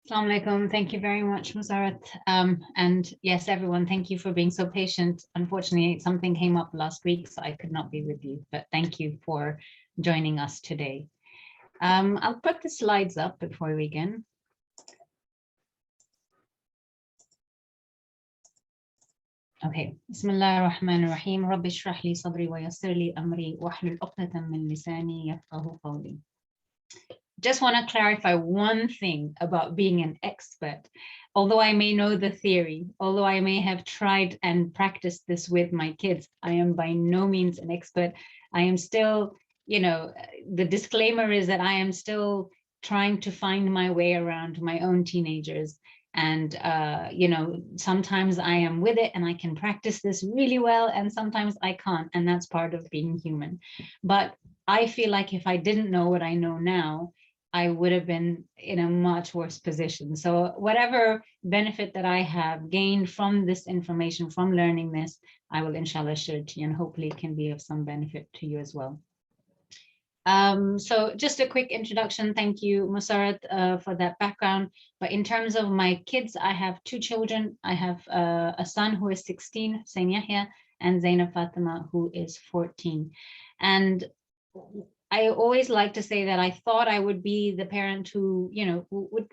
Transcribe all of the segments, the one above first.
Assalamu alaikum. Thank you very much, Musarat. And yes, everyone, thank you for being so patient. Unfortunately, something came up last week, so I could not be with you, but thank you for joining us today. I'll put the slides up before we begin. Okay. Bismillah ar-Rahman ar-Rahim. Rabbi shrah li sadri wa yassir li amri wahlul uqdatan min lisani yafqahu qawli. Just want to clarify one thing about being an expert. Although I may know the theory, although I may have tried and practiced this with my kids, I am by no means an expert. I am still, the disclaimer is that I am still trying to find my way around my own teenagers. And, sometimes I am with it and I can practice this really well, and sometimes I can't. And that's part of being human. But I feel like if I didn't know what I know now, I would have been in a much worse position. So whatever benefit that I have gained from this information, from learning this, I will inshallah share to you, and hopefully it can be of some benefit to you as well. So just a quick introduction. Thank you, Musarat, for that background. But in terms of my kids, I have two children. I have a son who is 16, Hussein Yahya, and Zainab Fatima, who is 14. And I always like to say that I thought I would be the parent who, who would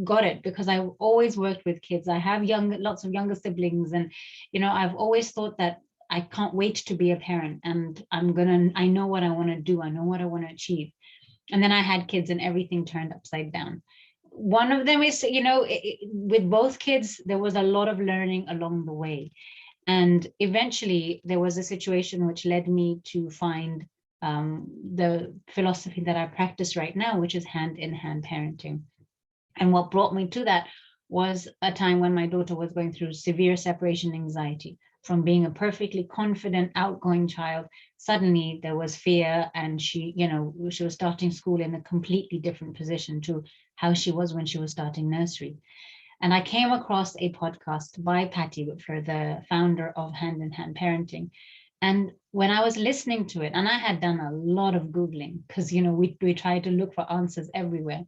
got it, because I've always worked with kids. I have lots of younger siblings, and I've always thought that I can't wait to be a parent, and I know what I want to do. I know what I want to achieve. And then I had kids and everything turned upside down. One of them is, with both kids, there was a lot of learning along the way. And eventually there was a situation which led me to find the philosophy that I practice right now, which is hand-in-hand parenting. And what brought me to that was a time when my daughter was going through severe separation anxiety. From being a perfectly confident, outgoing child, suddenly there was fear, and she was starting school in a completely different position to how she was when she was starting nursery. And I came across a podcast by Patty Whitford, the founder of Hand in Hand Parenting. And when I was listening to it, and I had done a lot of Googling, because we tried to look for answers everywhere.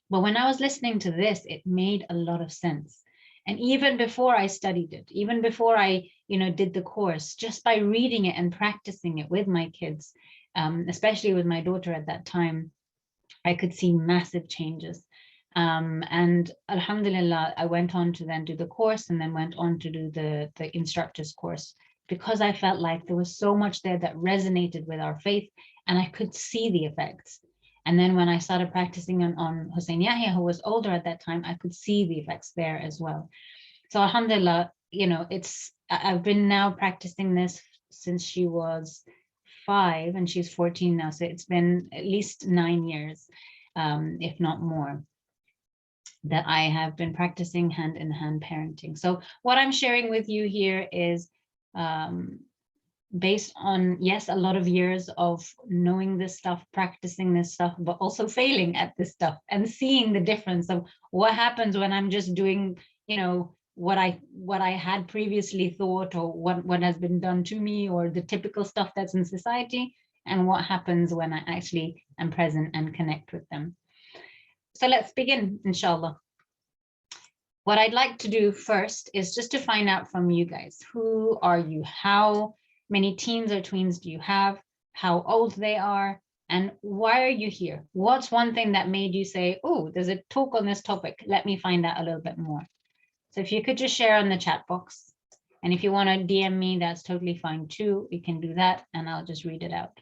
But when I was listening to this, it made a lot of sense. And even before I studied it, even before I, did the course, just by reading it and practicing it with my kids, especially with my daughter at that time, I could see massive changes. And alhamdulillah, I went on to then do the course, and then went on to do the instructor's course, because I felt like there was so much there that resonated with our faith, and I could see the effects. And then when I started practicing on Hussein Yahya, who was older at that time, I could see the effects there as well. So alhamdulillah, I've been now practicing this since she was 5, and she's 14 now. So it's been at least 9 years, if not more, that I have been practicing hand-in-hand parenting. So what I'm sharing with you here is based on, yes, a lot of years of knowing this stuff, practicing this stuff, but also failing at this stuff, and seeing the difference of what happens when I'm just doing, what I had previously thought, or what has been done to me, or the typical stuff that's in society, and what happens when I actually am present and connect with them. So let's begin, inshallah. What I'd like to do first is just to find out from you guys, who are you? How many teens or tweens do you have? How old they are? And why are you here? What's one thing that made you say, oh, there's a talk on this topic. Let me find out a little bit more. So if you could just share on the chat box. And if you want to DM me, that's totally fine too. You can do that, and I'll just read it out.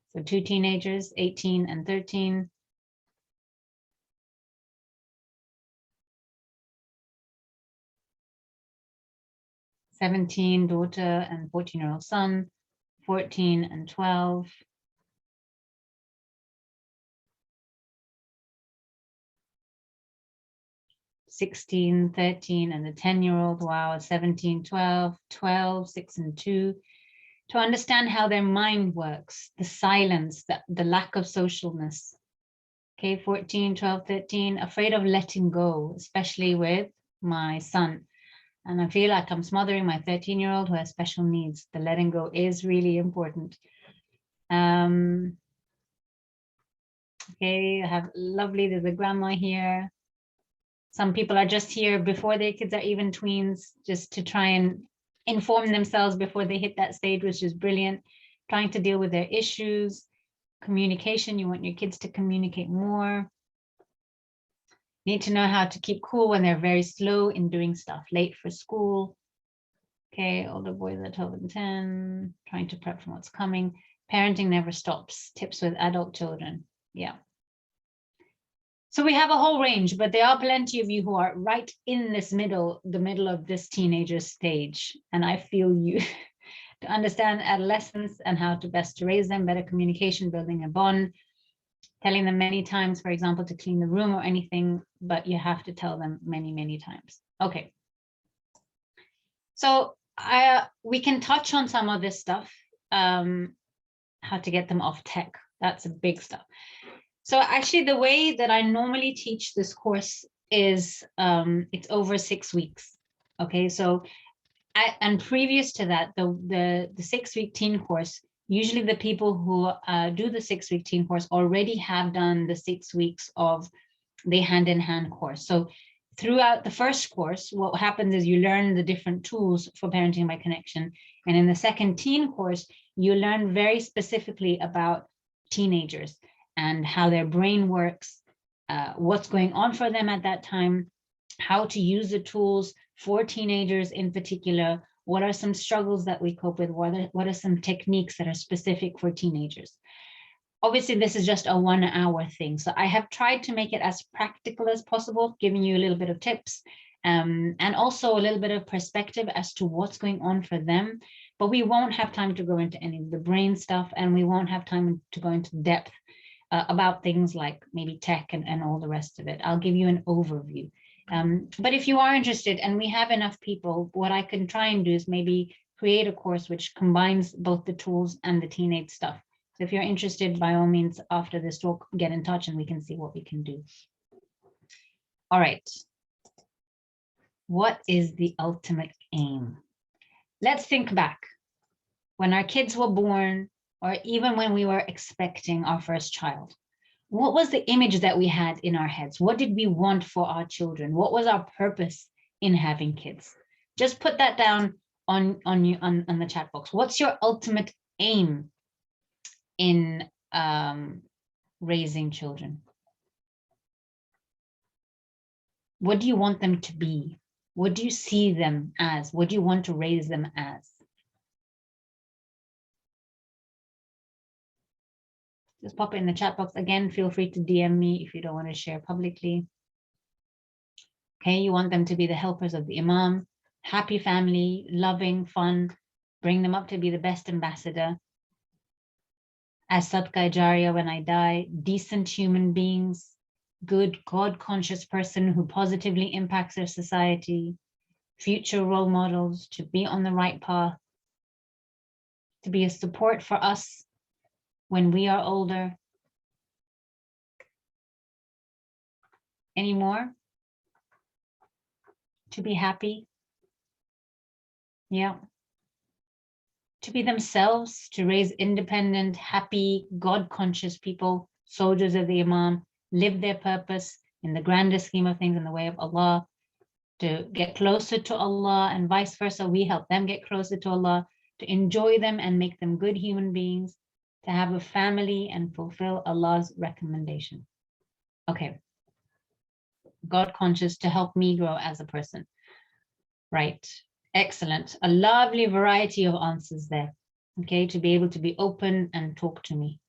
So 2 teenagers, 18 and 13. "17, daughter and 14-year-old son, 14 and 12. "16, 13, and the 10-year-old, wow, 17, 12, 12, 6 and 2. To understand how their mind works, the silence, the lack of socialness. Okay, 14, 12, 13, afraid of letting go, especially with my son. And I feel like I'm smothering my 13-year-old who has special needs. The letting go is really important. Okay, I have lovely, there's a grandma here. Some people are just here before their kids are even tweens, just to try and inform themselves before they hit that stage, which is brilliant. Trying to deal with their issues, communication. You want your kids to communicate more. Need to know how to keep cool when they're very slow in doing stuff, late for school. Okay, older boys are 12 and 10, trying to prep for what's coming. Parenting never stops. Tips with adult children. Yeah. So we have a whole range, but there are plenty of you who are right in this the middle of this teenager stage. And I feel you to understand adolescence and how to best raise them, better communication, building a bond, telling them many times, for example, to clean the room or anything, but you have to tell them many, many times. Okay. So we can touch on some of this stuff, how to get them off tech. That's a big stuff. So actually the way that I normally teach this course is it's over 6 weeks. Okay, so and previous to that, the 6-week teen course, usually the people who do the 6-week teen course already have done the 6 weeks of the hand-in-hand course. So throughout the first course, what happens is you learn the different tools for parenting by connection. And in the second teen course, you learn very specifically about teenagers and how their brain works, what's going on for them at that time, how to use the tools for teenagers in particular, what are some struggles that we cope with, what are some techniques that are specific for teenagers. Obviously, this is just a 1-hour thing. So I have tried to make it as practical as possible, giving you a little bit of tips and also a little bit of perspective as to what's going on for them. But we won't have time to go into any of the brain stuff, and we won't have time to go into depth about things like maybe tech and all the rest of it. I'll give you an overview. But if you are interested and we have enough people, what I can try and do is maybe create a course which combines both the tools and the teenage stuff. So if you're interested, by all means, after this talk, get in touch and we can see what we can do. All right. What is the ultimate aim? Let's think back. When our kids were born, or even when we were expecting our first child, what was the image that we had in our heads? What did we want for our children? What was our purpose in having kids? Just put that down on the chat box. What's your ultimate aim in raising children? What do you want them to be? What do you see them as? What do you want to raise them as? Just pop it in the chat box. Again, feel free to DM me if you don't want to share publicly. Okay, you want them to be the helpers of the Imam, happy family, loving, fun, bring them up to be the best ambassador. As Sadqa Jariya when I die, decent human beings, good God-conscious person who positively impacts their society, future role models, to be on the right path, to be a support for us when we are older. Any more? To be happy? Yeah. To be themselves, to raise independent, happy, God-conscious people, soldiers of the Imam, live their purpose in the grander scheme of things in the way of Allah, to get closer to Allah and vice versa. We help them get closer to Allah, to enjoy them and make them good human beings, to have a family and fulfill Allah's recommendation. Okay. God conscious to help me grow as a person. Right. Excellent. A lovely variety of answers there. Okay. To be able to be open and talk to me.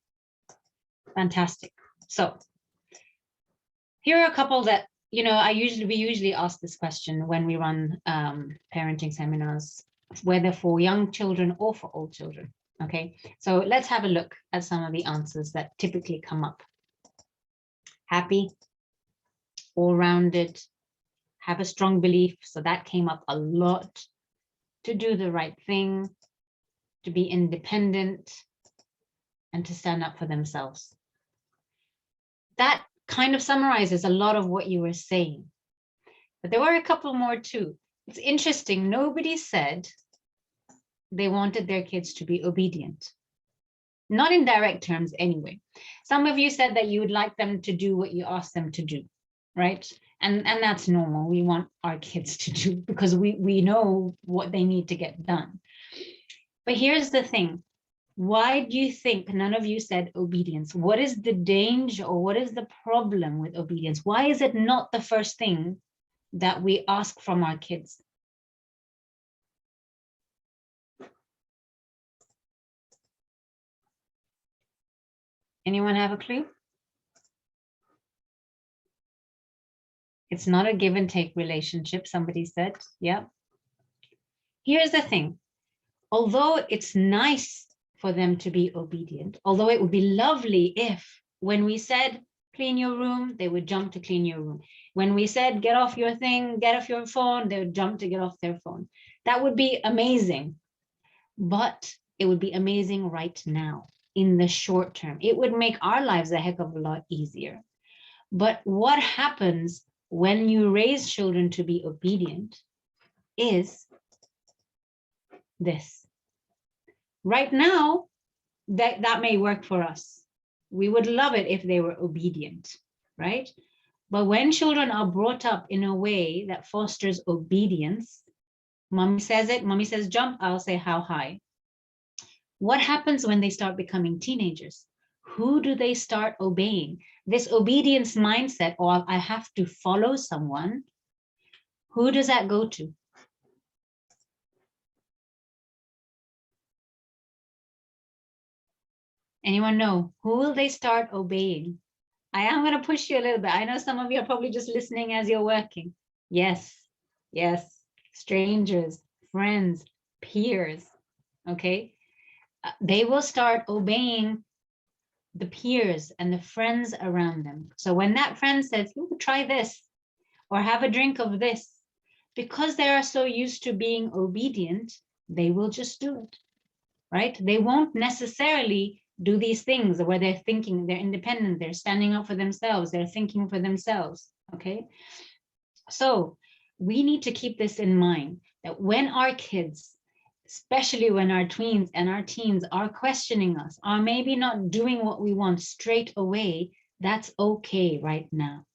Fantastic. So here are a couple that, you know, we usually ask this question when we run parenting seminars, whether for young children or for old children. Okay, so let's have a look at some of the answers that typically come up. Happy, all-rounded, have a strong belief. So that came up a lot. To do the right thing, to be independent, and to stand up for themselves. That kind of summarizes a lot of what you were saying. But there were a couple more too. It's interesting. Nobody said they wanted their kids to be obedient. Not in direct terms anyway. Some of you said that you would like them to do what you asked them to do, right? And that's normal. We want our kids to do, because we know what they need to get done. But here's the thing. Why do you think none of you said obedience? What is the danger, or what is the problem with obedience? Why is it not the first thing that we ask from our kids? Anyone have a clue? It's not a give and take relationship, somebody said. Yeah. Here's the thing. Although it's nice for them to be obedient, although it would be lovely if when we said clean your room, they would jump to clean your room. When we said get off your thing, get off your phone, they would jump to get off their phone. That would be amazing. But it would be amazing right now, in the short term. It would make our lives a heck of a lot easier. But what happens when you raise children to be obedient is this. Right now, that may work for us. We would love it if they were obedient, right? But when children are brought up in a way that fosters obedience, mommy says it, mommy says jump, I'll say how high. What happens when they start becoming teenagers? Who do they start obeying? This obedience mindset, or I have to follow someone, who does that go to? Anyone know? Who will they start obeying? I am going to push you a little bit. I know some of you are probably just listening as you're working. Yes, yes, strangers, friends, peers, okay? They will start obeying the peers and the friends around them. So when that friend says, try this, or have a drink of this, because they are so used to being obedient, they will just do it, right? They won't necessarily do these things where they're thinking, they're independent, they're standing up for themselves, they're thinking for themselves, okay? So we need to keep this in mind, that when our kids, especially when our tweens and our teens are questioning us, are maybe not doing what we want straight away, that's okay right now.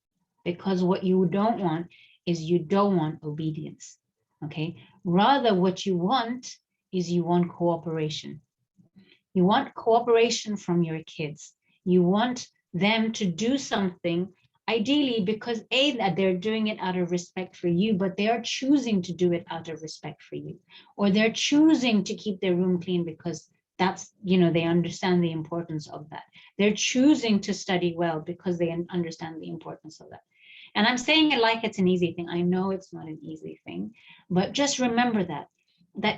Because what you don't want is you don't want obedience, okay? Rather, what you want is you want cooperation. You want cooperation from your kids. You want them to do something, ideally because A, that they're doing it out of respect for you, but they are choosing to do it out of respect for you. Or they're choosing to keep their room clean because that's, they understand the importance of that. They're choosing to study well because they understand the importance of that. And I'm saying it like it's an easy thing. I know it's not an easy thing, but just remember that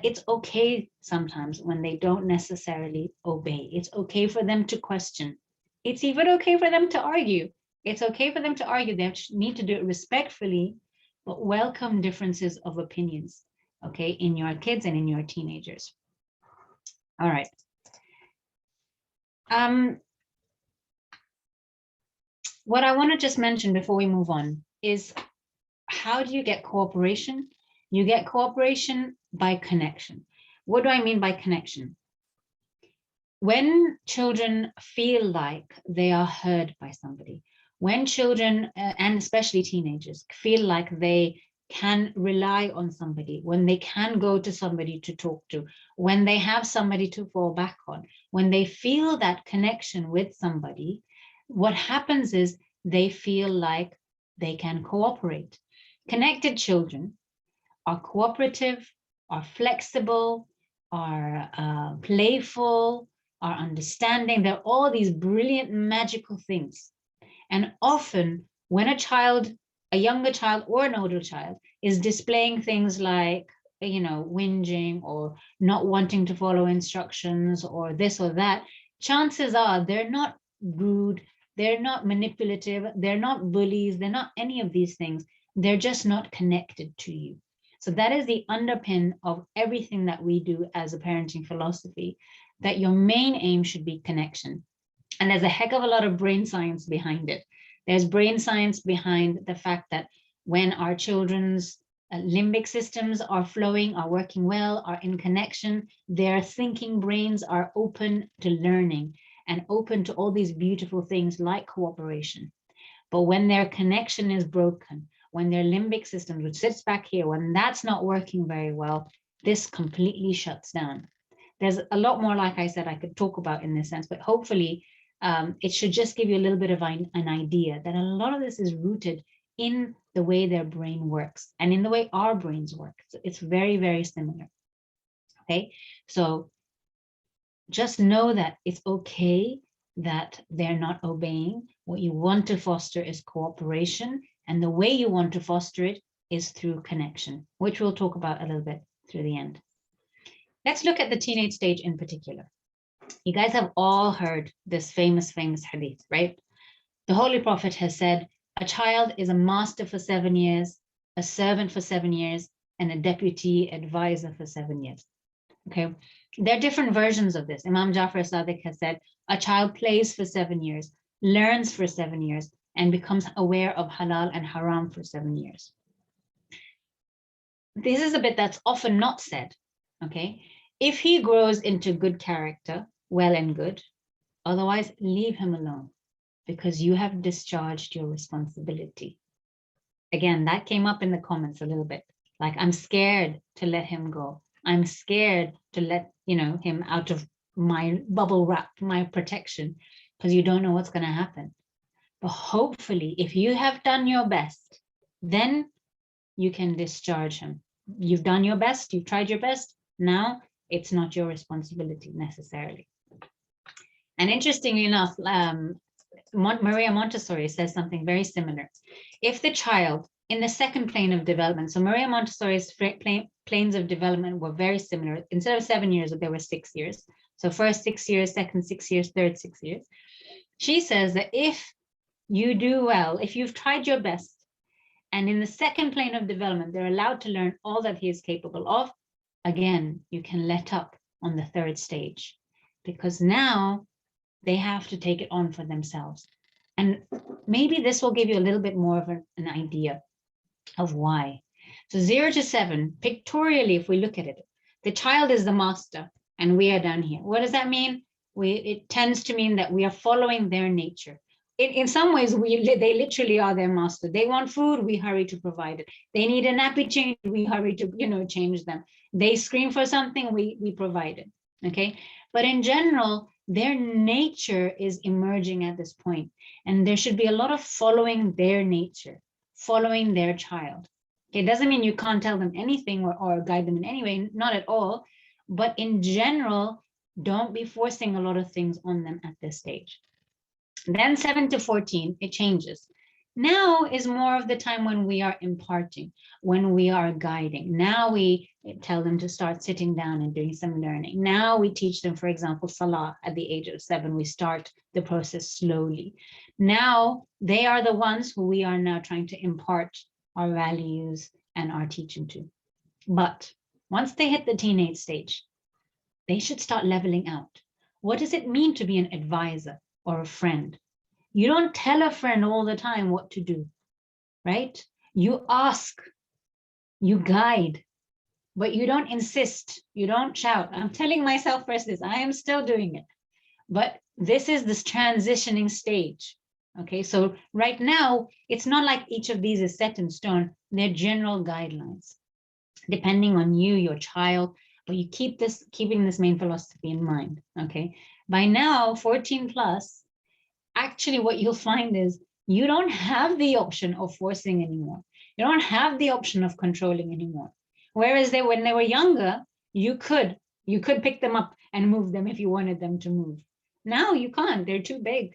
it's okay sometimes when they don't necessarily obey. It's okay for them to question. It's even okay for them to argue. It's okay for them to argue. They need to do it respectfully, but welcome differences of opinions, okay, in your kids and in your teenagers. All right. What I want to just mention before we move on is, how do you get cooperation? You get cooperation by connection. What do I mean by connection? When children feel like they are heard by somebody, when children, and especially teenagers, feel like they can rely on somebody, when they can go to somebody to talk to, when they have somebody to fall back on, when they feel that connection with somebody, what happens is they feel like they can cooperate. Connected children are cooperative, are flexible, are playful, are understanding. They're all these brilliant, magical things. And often when a younger child or an older child is displaying things like, whinging or not wanting to follow instructions or this or that, chances are they're not rude, they're not manipulative, they're not bullies, they're not any of these things. They're just not connected to you. So that is the underpin of everything that we do as a parenting philosophy, that your main aim should be connection. And there's a heck of a lot of brain science behind it. There's brain science behind the fact that when our children's limbic systems are flowing, are working well, are in connection. Their thinking brains are open to learning and open to all these beautiful things like cooperation. But when their connection is broken, when their limbic system, which sits back here, when that's not working very well, this completely shuts down. There's a lot more, like I said, I could talk about in this sense, but hopefully it should just give you a little bit of an idea that a lot of this is rooted in the way their brain works and in the way our brains work. So it's very, very similar. Okay, so just know that it's okay that they're not obeying. What you want to foster is cooperation, and the way you want to foster it is through connection, which we'll talk about a little bit through the end. Let's look at the teenage stage in particular. You guys have all heard this famous hadith, right? The Holy Prophet has said, a child is a master for 7 years, a servant for 7 years, and a deputy advisor for 7 years. Okay, there are different versions of this. Imam Jafar Sadiq has said, a child plays for 7 years, learns for 7 years, and becomes aware of halal and haram for 7 years. This is a bit that's often not said, okay? If he grows into good character, well and good, otherwise leave him alone because you have discharged your responsibility. Again, that came up in the comments a little bit. Like, I'm scared to let him go. I'm scared to let, him out of my bubble wrap, my protection, because you don't know what's going to happen. But hopefully, if you have done your best, then you can discharge him. You've done your best. You've tried your best. Now it's not your responsibility necessarily. And interestingly enough, Maria Montessori says something very similar. If the child in the second plane of development, so Maria Montessori's planes of development were very similar. Instead of 7 years, there were 6 years. So first 6 years, second 6 years, third 6 years. She says that if you do well, if you've tried your best, and in the second plane of development, they're allowed to learn all that he is capable of, again, you can let up on the third stage, because now they have to take it on for themselves. And maybe this will give you a little bit more of an idea of why. So 0 to 7, pictorially, if we look at it, the child is the master and we are down here. What does that mean? It tends to mean that we are following their nature. In some ways, they literally are their master. They want food, we hurry to provide it. They need a nappy change, we hurry to change them. They scream for something, we provide it. Okay, but in general, their nature is emerging at this point, and there should be a lot of following their nature, following their child. It doesn't mean you can't tell them anything or guide them in any way, not at all. But in general, don't be forcing a lot of things on them at this stage. Then 7 to 14, it changes. Now is more of the time when we are imparting, when we are guiding. Now we tell them to start sitting down and doing some learning. Now we teach them, for example, Salah at the age of 7. We start the process slowly. Now they are the ones who we are now trying to impart our values and our teaching to. But once they hit the teenage stage, they should start leveling out. What does it mean to be an advisor or a friend? You don't tell a friend all the time what to do, right? You ask, you guide, but you don't insist, you don't shout. I'm telling myself first this, I am still doing it. But this is this transitioning stage. Okay, so right now, it's not like each of these is set in stone. They're general guidelines, depending on you, your child, but you keeping this main philosophy in mind. Okay, by now, 14 plus, actually what you'll find is you don't have the option of forcing anymore. You don't have the option of controlling anymore. Whereas when they were younger, you could pick them up and move them if you wanted them to move. Now you can't, they're too big.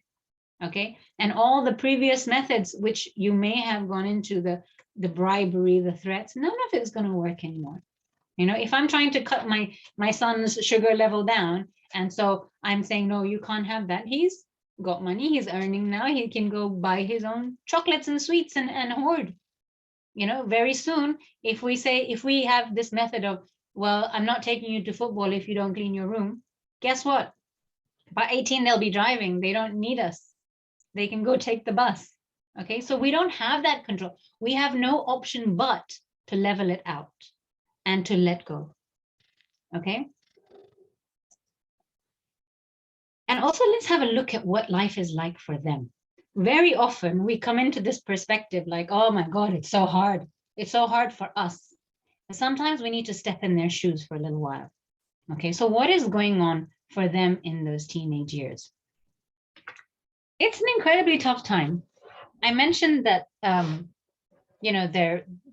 Okay, and all the previous methods which you may have gone into, the bribery, the threats, none of it's going to work anymore. If I'm trying to cut my son's sugar level down, and so I'm saying, no, you can't have that. He's got money, he's earning now, he can go buy his own chocolates and sweets and hoard. Very soon, if we have this method of, well, I'm not taking you to football if you don't clean your room, guess what? By 18, they'll be driving. They don't need us. They can go take the bus. Okay, so we don't have that control. We have no option but to level it out and to let go. Okay. And also let's have a look at what life is like for them. Very often we come into this perspective like, oh my God, it's so hard. It's so hard for us. And sometimes we need to step in their shoes for a little while. Okay, so what is going on for them in those teenage years? It's an incredibly tough time. I mentioned that,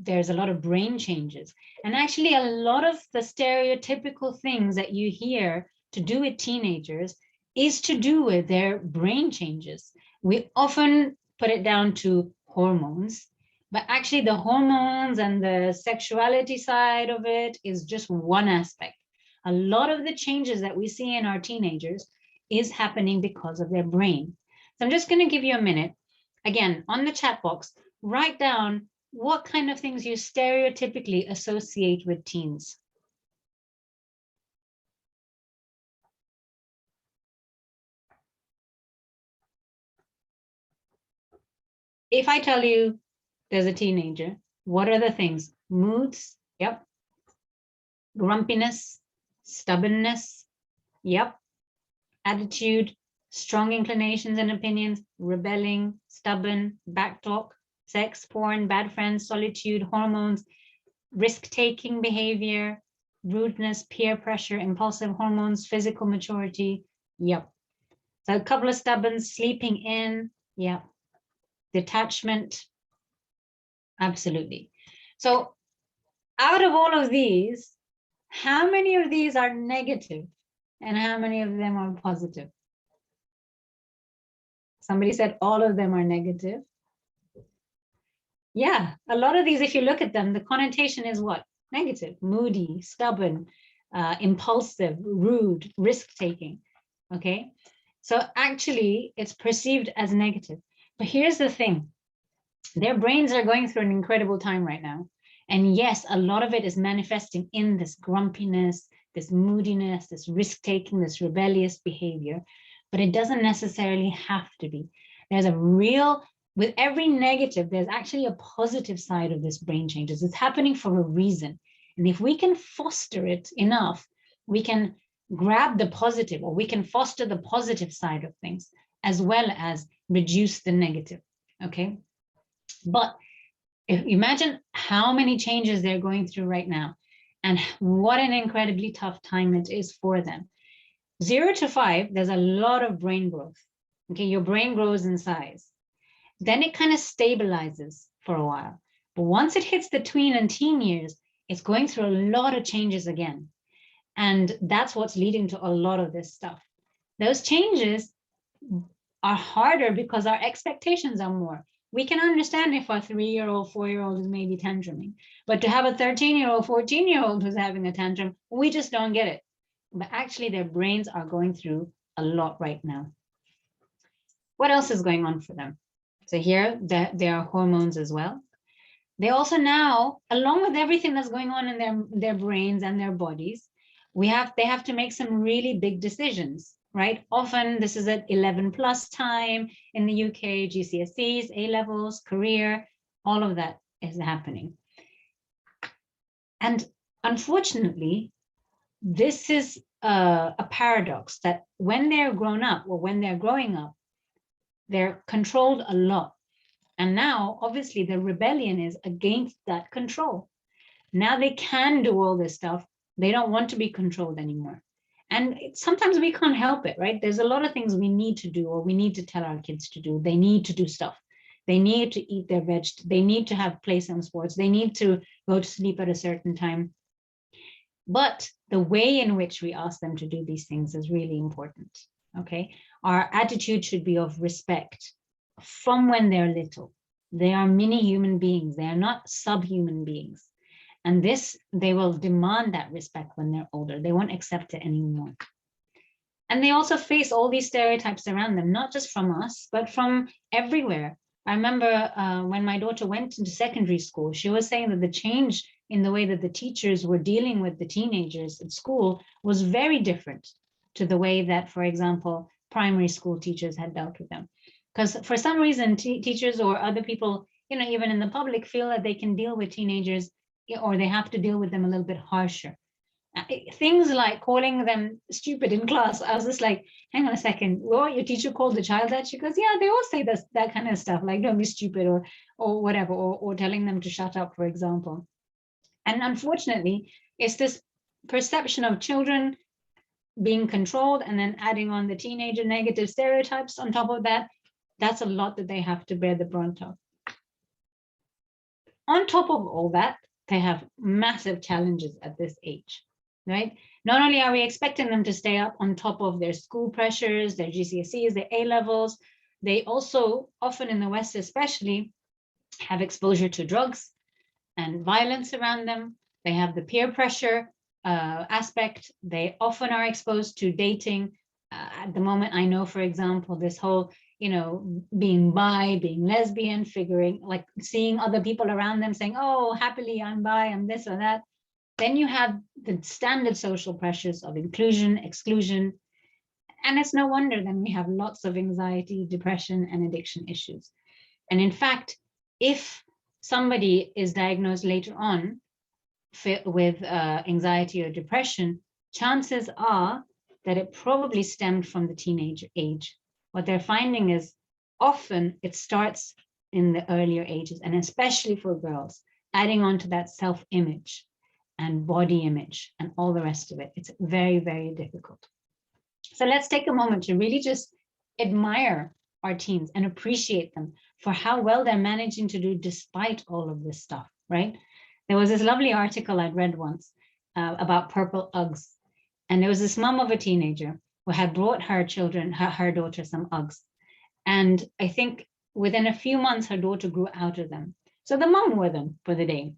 there's a lot of brain changes. And actually a lot of the stereotypical things that you hear to do with teenagers is to do with their brain changes. We often put it down to hormones, but actually the hormones and the sexuality side of it is just one aspect. A lot of the changes that we see in our teenagers is happening because of their brain. So I'm just going to give you a minute. Again, on the chat box, write down what kind of things you stereotypically associate with teens. If I tell you there's a teenager, what are the things? Moods, yep. Grumpiness, stubbornness, yep. Attitude, strong inclinations and opinions, rebelling, stubborn, backtalk, sex, porn, bad friends, solitude, hormones, risk-taking behavior, rudeness, peer pressure, impulsive hormones, physical maturity, yep. So a couple of stubborn, sleeping in, yep. Detachment, absolutely. So out of all of these, how many of these are negative and how many of them are positive? Somebody said all of them are negative. Yeah, a lot of these, if you look at them, the connotation is what? Negative, moody, stubborn, impulsive, rude, risk-taking, okay? So actually, it's perceived as negative. But here's the thing. Their brains are going through an incredible time right now. And yes, a lot of it is manifesting in this grumpiness, this moodiness, this risk-taking, this rebellious behavior, but it doesn't necessarily have to be. There's a real, with every negative, there's actually a positive side of this brain changes. It's happening for a reason. And if we can foster it enough, we can grab the positive, or we can foster the positive side of things, as well as reduce the negative, okay? But imagine how many changes they're going through right now and what an incredibly tough time it is for them. 0 to 5, there's a lot of brain growth. Okay, your brain grows in size. Then it kind of stabilizes for a while. But once it hits the tween and teen years, it's going through a lot of changes again. And that's what's leading to a lot of this stuff. Those changes are harder because our expectations are more. We can understand if a 3-year-old, 4-year-old is maybe tantruming, but to have a 13-year-old, 14-year-old who's having a tantrum, we just don't get it. But actually their brains are going through a lot right now. What else is going on for them? So here there are hormones as well. They also now, along with everything that's going on in their brains and their bodies, they have to make some really big decisions, right? Often this is at 11 plus time in the UK, GCSEs, A levels, career, all of that is happening. And unfortunately, this is a paradox that when they're grown up or when they're growing up, they're controlled a lot. And now, obviously, the rebellion is against that control. Now they can do all this stuff. They don't want to be controlled anymore. And sometimes we can't help it, right? There's a lot of things we need to do, or we need to tell our kids to do. They need to do stuff. They need to eat their veg. They need to have play some sports. They need to go to sleep at a certain time. But the way in which we ask them to do these things is really important, okay? Our attitude should be of respect from when they're little. They are mini human beings. They are not subhuman beings. And this, they will demand that respect when they're older. They won't accept it anymore. And they also face all these stereotypes around them, not just from us, but from everywhere. I remember when my daughter went into secondary school, she was saying that the change in the way that the teachers were dealing with the teenagers at school was very different to the way that, for example, primary school teachers had dealt with them. Because for some reason, teachers or other people, even in the public, feel that they can deal with teenagers or they have to deal with them a little bit harsher. Things like calling them stupid in class. I was just like, hang on a second, well, your teacher called the child that? She goes, yeah, they all say that kind of stuff, like don't be stupid or whatever, or telling them to shut up, for example. And unfortunately, it's this perception of children being controlled and then adding on the teenager negative stereotypes on top of that. That's a lot that they have to bear the brunt of. On top of all that, they have massive challenges at this age, right? Not only are we expecting them to stay up on top of their school pressures, their GCSEs, their A levels, they also, often in the West especially, have exposure to drugs and violence around them. They have the peer pressure aspect. They often are exposed to dating. At the moment, I know, for example, this whole, being bi, being lesbian, figuring, like seeing other people around them saying, oh, happily, I'm bi, I'm this or that. Then you have the standard social pressures of inclusion, exclusion. And it's no wonder then we have lots of anxiety, depression, and addiction issues. And in fact, if somebody is diagnosed later on with anxiety or depression, chances are that it probably stemmed from the teenage age. What they're finding is often it starts in the earlier ages, and especially for girls, adding on to that self-image and body image and all the rest of it. It's very, very difficult. So let's take a moment to really just admire our teens and appreciate them for how well they're managing to do despite all of this stuff, right? There was this lovely article I'd read once about purple Uggs. And there was this mom of a teenager who had brought her children, her daughter, some Uggs. And I think within a few months, her daughter grew out of them. So the mom wore them for the day.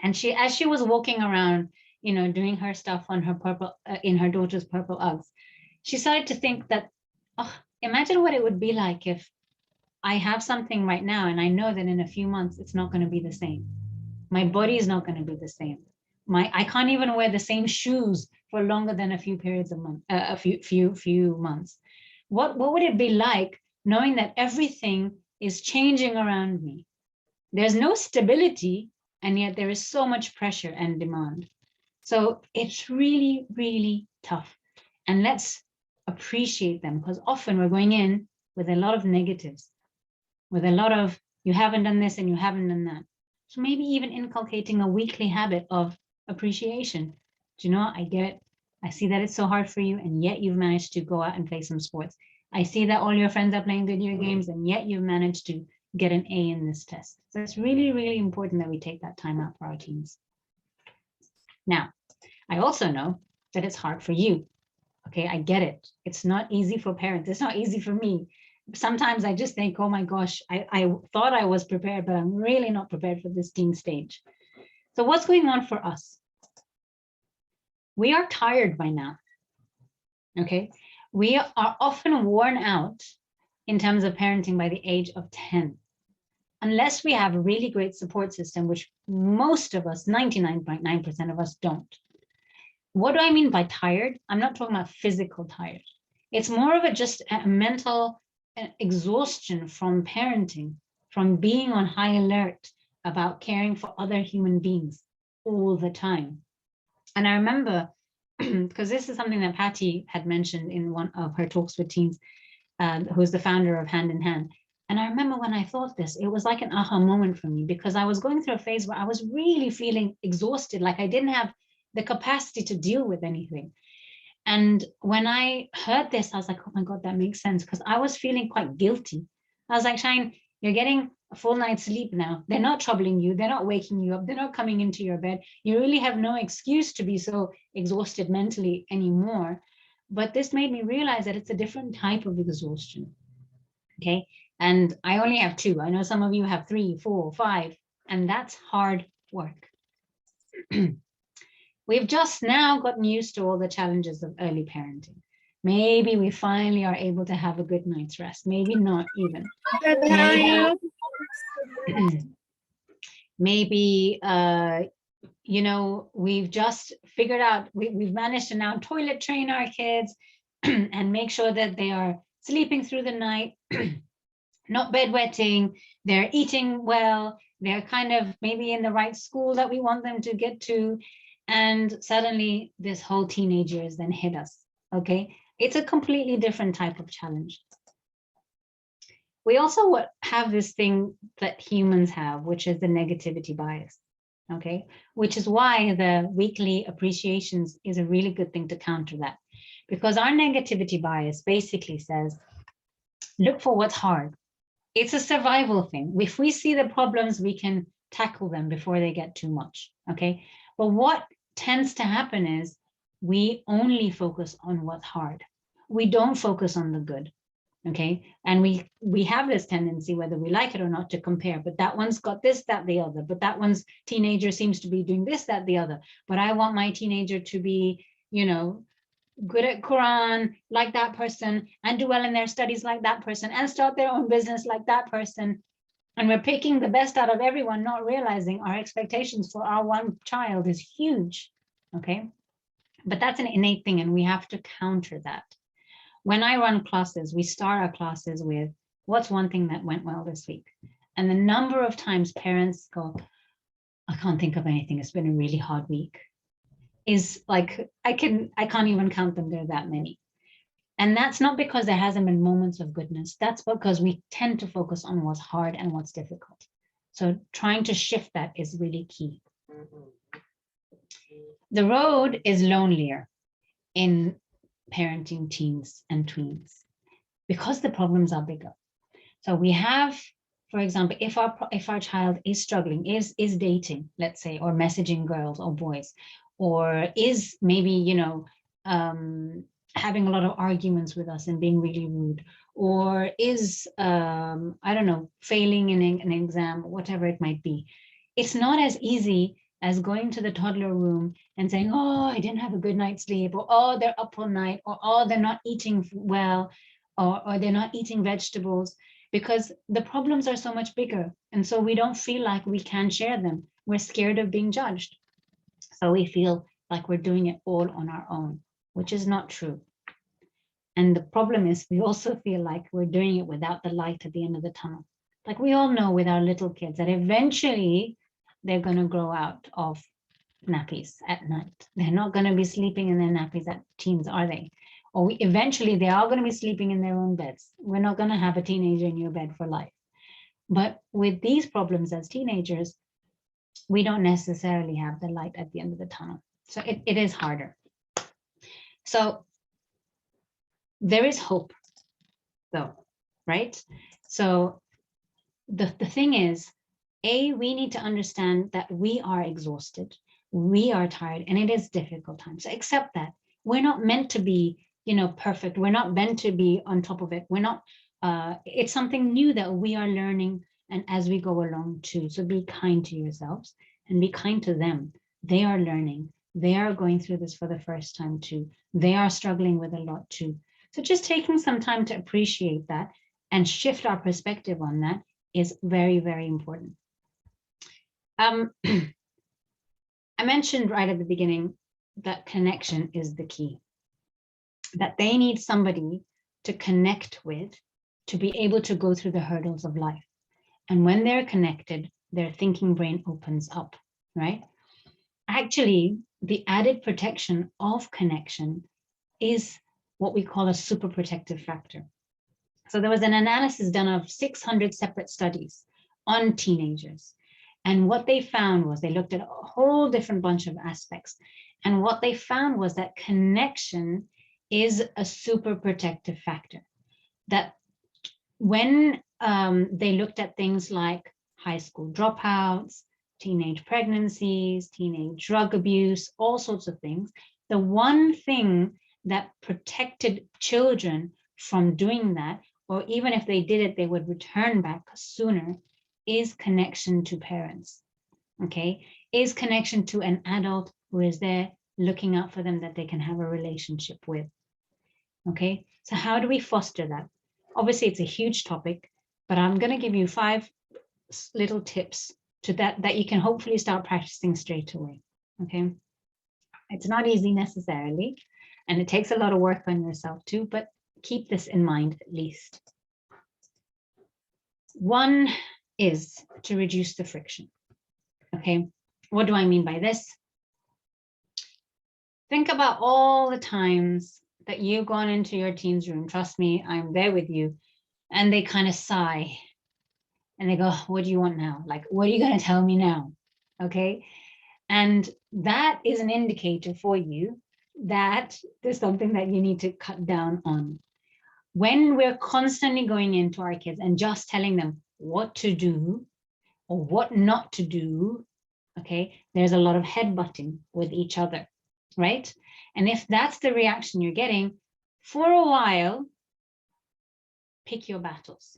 And she, as she was walking around, doing her stuff on her purple, in her daughter's purple Uggs, she started to think that, oh, imagine what it would be like if I have something right now and I know that in a few months, it's not going to be the same. My body is not going to be the same. I can't even wear the same shoes for longer than a few periods of months, a few months. What would it be like knowing that everything is changing around me? There's no stability, and yet there is so much pressure and demand. So it's really, really tough. And let's appreciate them, because often we're going in with a lot of negatives, with a lot of, you haven't done this and you haven't done that. So maybe even inculcating a weekly habit of appreciation. Do you know what? I get it. I see that it's so hard for you, and yet you've managed to go out and play some sports. I see that all your friends are playing video games, and yet you've managed to get an A in this test. So it's really, really important that we take that time out for our teens. Now, I also know that it's hard for you. Okay, I get it. It's not easy for parents. It's not easy for me. Sometimes I just think, oh my gosh, I thought I was prepared, but I'm really not prepared for this teen stage. So what's going on for us? We are tired by now, okay? We are often worn out in terms of parenting by the age of 10, unless we have a really great support system, which most of us, 99.9% of us don't. What do I mean by tired? I'm not talking about physical tired. It's more of just a mental exhaustion from parenting, from being on high alert about caring for other human beings all the time. And I remember, because this is something that Patty had mentioned in one of her talks with teens, who's the founder of Hand in Hand. And I remember when I thought this, it was like an aha moment for me, because I was going through a phase where I was really feeling exhausted, like I didn't have the capacity to deal with anything. And when I heard this, I was like, oh my God, that makes sense, because I was feeling quite guilty. I was like, Shaheen, you're getting a full night's sleep now. They're not troubling you. They're not waking you up. They're not coming into your bed. You really have no excuse to be so exhausted mentally anymore. But this made me realize that it's a different type of exhaustion. Okay. And I only have 2. I know some of you have 3, 4, 5, and that's hard work. We've just now gotten used to all the challenges of early parenting. Maybe we finally are able to have a good night's rest. Maybe not even. Maybe we've just figured out, we've managed to now toilet train our kids and make sure that they are sleeping through the night, not bedwetting, they're eating well, They're kind of maybe in the right school that we want them to get to. And suddenly this whole teenager has then hit us. Okay. It's a completely different type of challenge. We also have this thing that humans have, which is the negativity bias. Okay. Which is why the weekly appreciations is a really good thing to counter that. Because our negativity bias basically says, look for what's hard. It's a survival thing. If we see the problems, we can tackle them before they get too much. Okay. But what tends to happen is we only focus on what's hard. We don't focus on the good. Okay. And we have this tendency, whether we like it or not, to compare. But that one's got this, that, the other. But that one's teenager seems to be doing this, that, the other. But I want my teenager to be, you know, good at Quran like that person, and do well in their studies like that person, and start their own business like that person. And we're picking the best out of everyone, not realizing our expectations for our one child is huge. Okay. But that's an innate thing, and we have to counter that. When I run classes, we start our classes with, what's one thing that went well this week? And the number of times parents go, I can't think of anything. It's been a really hard week. Is like, I can't even count them. There are that many. And that's not because there hasn't been moments of goodness. That's because we tend to focus on what's hard and what's difficult. So trying to shift that is really key. The road is lonelier in parenting teens and tweens because the problems are bigger. So we have, for example, if our child is struggling, is dating, let's say, or messaging girls or boys, or is maybe, you know, having a lot of arguments with us and being really rude, or is, I don't know, failing in an exam, whatever it might be. It's not as easy as going to the toddler room and saying, oh, I didn't have a good night's sleep, or oh, they're up all night, or oh, they're not eating well, or they're not eating vegetables, because the problems are so much bigger. And so we don't feel like we can share them. We're scared of being judged. So we feel like we're doing it all on our own, which is not true. And the problem is we also feel like we're doing it without the light at the end of the tunnel. Like we all know with our little kids that eventually they're going to grow out of nappies at night. They're not going to be sleeping in their nappies at teens, are they? Or eventually they are going to be sleeping in their own beds. We're not going to have a teenager in your bed for life. But with these problems as teenagers, we don't necessarily have the light at the end of the tunnel. So it is harder. So there is hope though, right? So the thing is, we need to understand that we are exhausted, we are tired, and it is difficult times. So accept that. We're not meant to be, you know, perfect. We're not meant to be on top of it. We're not, it's something new that we are learning, and as we go along too. So be kind to yourselves and be kind to them. They are learning. They are going through this for the first time too. They are struggling with a lot too. So just taking some time to appreciate that and shift our perspective on that is very, very important. I mentioned right at the beginning that connection is the key, that they need somebody to connect with to be able to go through the hurdles of life. And when they're connected, their thinking brain opens up, right? Actually, the added protection of connection is what we call a super protective factor. So there was an analysis done of 600 separate studies on teenagers. And what they found was they looked at a whole different bunch of aspects. And what they found was that connection is a super protective factor. That when they looked at things like high school dropouts, teenage pregnancies, teenage drug abuse, all sorts of things, the one thing that protected children from doing that, or even if they did it, they would return back sooner, is connection to parents, okay? Is connection to an adult who is there looking out for them, that they can have a relationship with, okay? So how do we foster that? Obviously, it's a huge topic, but I'm going to give you 5 little tips to that you can hopefully start practicing straight away, okay? It's not easy necessarily, and it takes a lot of work on yourself too, but keep this in mind at least. One is to reduce the friction. Okay, what do I mean by this? Think about all the times that you've gone into your teen's room. Trust me, I'm there with you. And they kind of sigh and they go, what do you want now? Like, what are you going to tell me now? Okay. And that is an indicator for you that there's something that you need to cut down on. When we're constantly going into our kids and just telling them what to do or what not to do, okay, there's a lot of headbutting with each other, right? And if that's the reaction you're getting, for a while, pick your battles.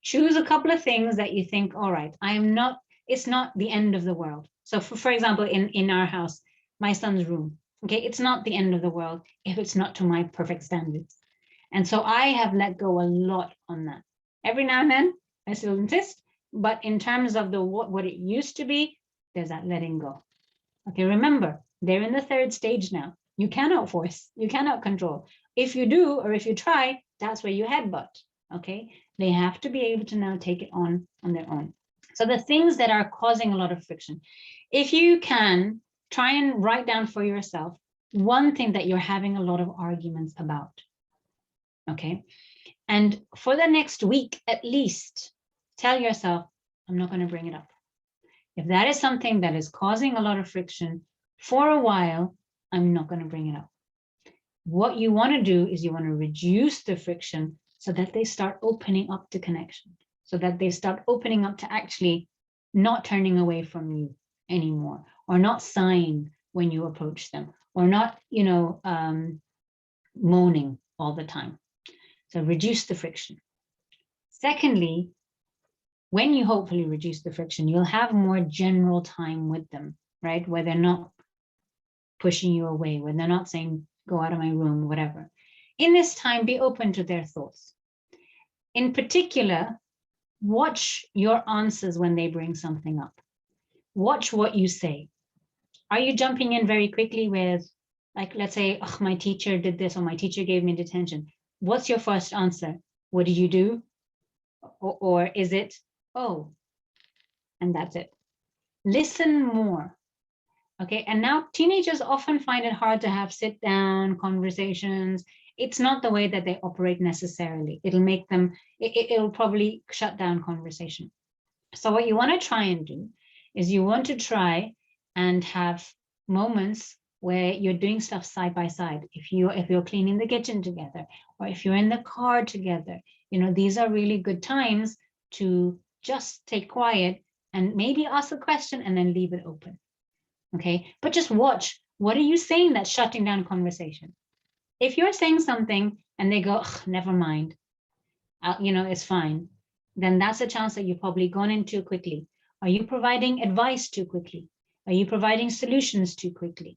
Choose a couple of things that you think, all right, it's not the end of the world. So for example, in our house, my son's room, okay, it's not the end of the world if it's not to my perfect standards. And so I have let go a lot on that. Every now and then, I still insist, but in terms of what it used to be, there's that letting go. Okay, remember, they're in the third stage now. You cannot force, you cannot control. If you do, or if you try, that's where you headbutt, okay? They have to be able to now take it on their own. So the things that are causing a lot of friction, if you can, try and write down for yourself one thing that you're having a lot of arguments about, okay? And for the next week, at least, tell yourself, I'm not going to bring it up. If that is something that is causing a lot of friction for a while, I'm not going to bring it up. What you want to do is you want to reduce the friction so that they start opening up to connection, so that they start opening up to actually not turning away from you anymore, or not sighing when you approach them, or not, moaning all the time. So reduce the friction. Secondly, when you hopefully reduce the friction, you'll have more general time with them, right? Where they're not pushing you away, when they're not saying, go out of my room, whatever. In this time, be open to their thoughts. In particular, watch your answers when they bring something up. Watch what you say. Are you jumping in very quickly with, like, let's say, oh, my teacher did this, or my teacher gave me detention? What's your first answer? What did you do? Or is it, oh, and that's it? Listen more. Okay, and now teenagers often find it hard to have sit down conversations. It's not the way that they operate necessarily. It'll make them, it'll probably shut down conversation. So what you want to try and do is you want to try and have moments where you're doing stuff side by side. If you're cleaning the kitchen together, or if you're in the car together, these are really good times to just stay quiet and maybe ask a question and then leave it open. Okay, but just watch. What are you saying that's shutting down conversation? If you're saying something and they go, never mind, it's fine, then that's a chance that you've probably gone in too quickly. Are you providing advice too quickly? Are you providing solutions too quickly?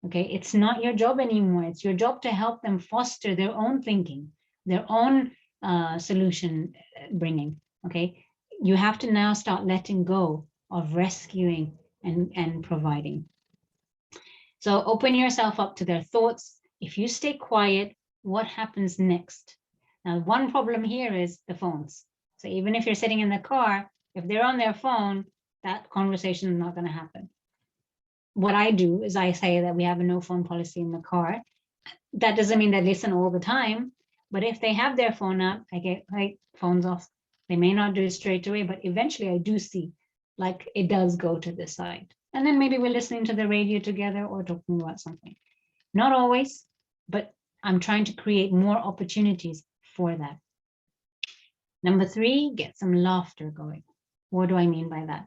Okay, it's not your job anymore. It's your job to help them foster their own thinking, their own solution bringing. Okay, you have to now start letting go of rescuing and providing. So open yourself up to their thoughts. If you stay quiet, what happens next? Now, one problem here is the phones. So even if you're sitting in the car, if they're on their phone, that conversation is not going to happen. What I do is I say that we have a no phone policy in the car. That doesn't mean they listen all the time, but if they have their phone out, I get, hey, phones off. They may not do it straight away, but eventually I do see, like, it does go to this side. And then maybe we're listening to the radio together or talking about something. Not always, but I'm trying to create more opportunities for that. Number 3, get some laughter going. What do I mean by that?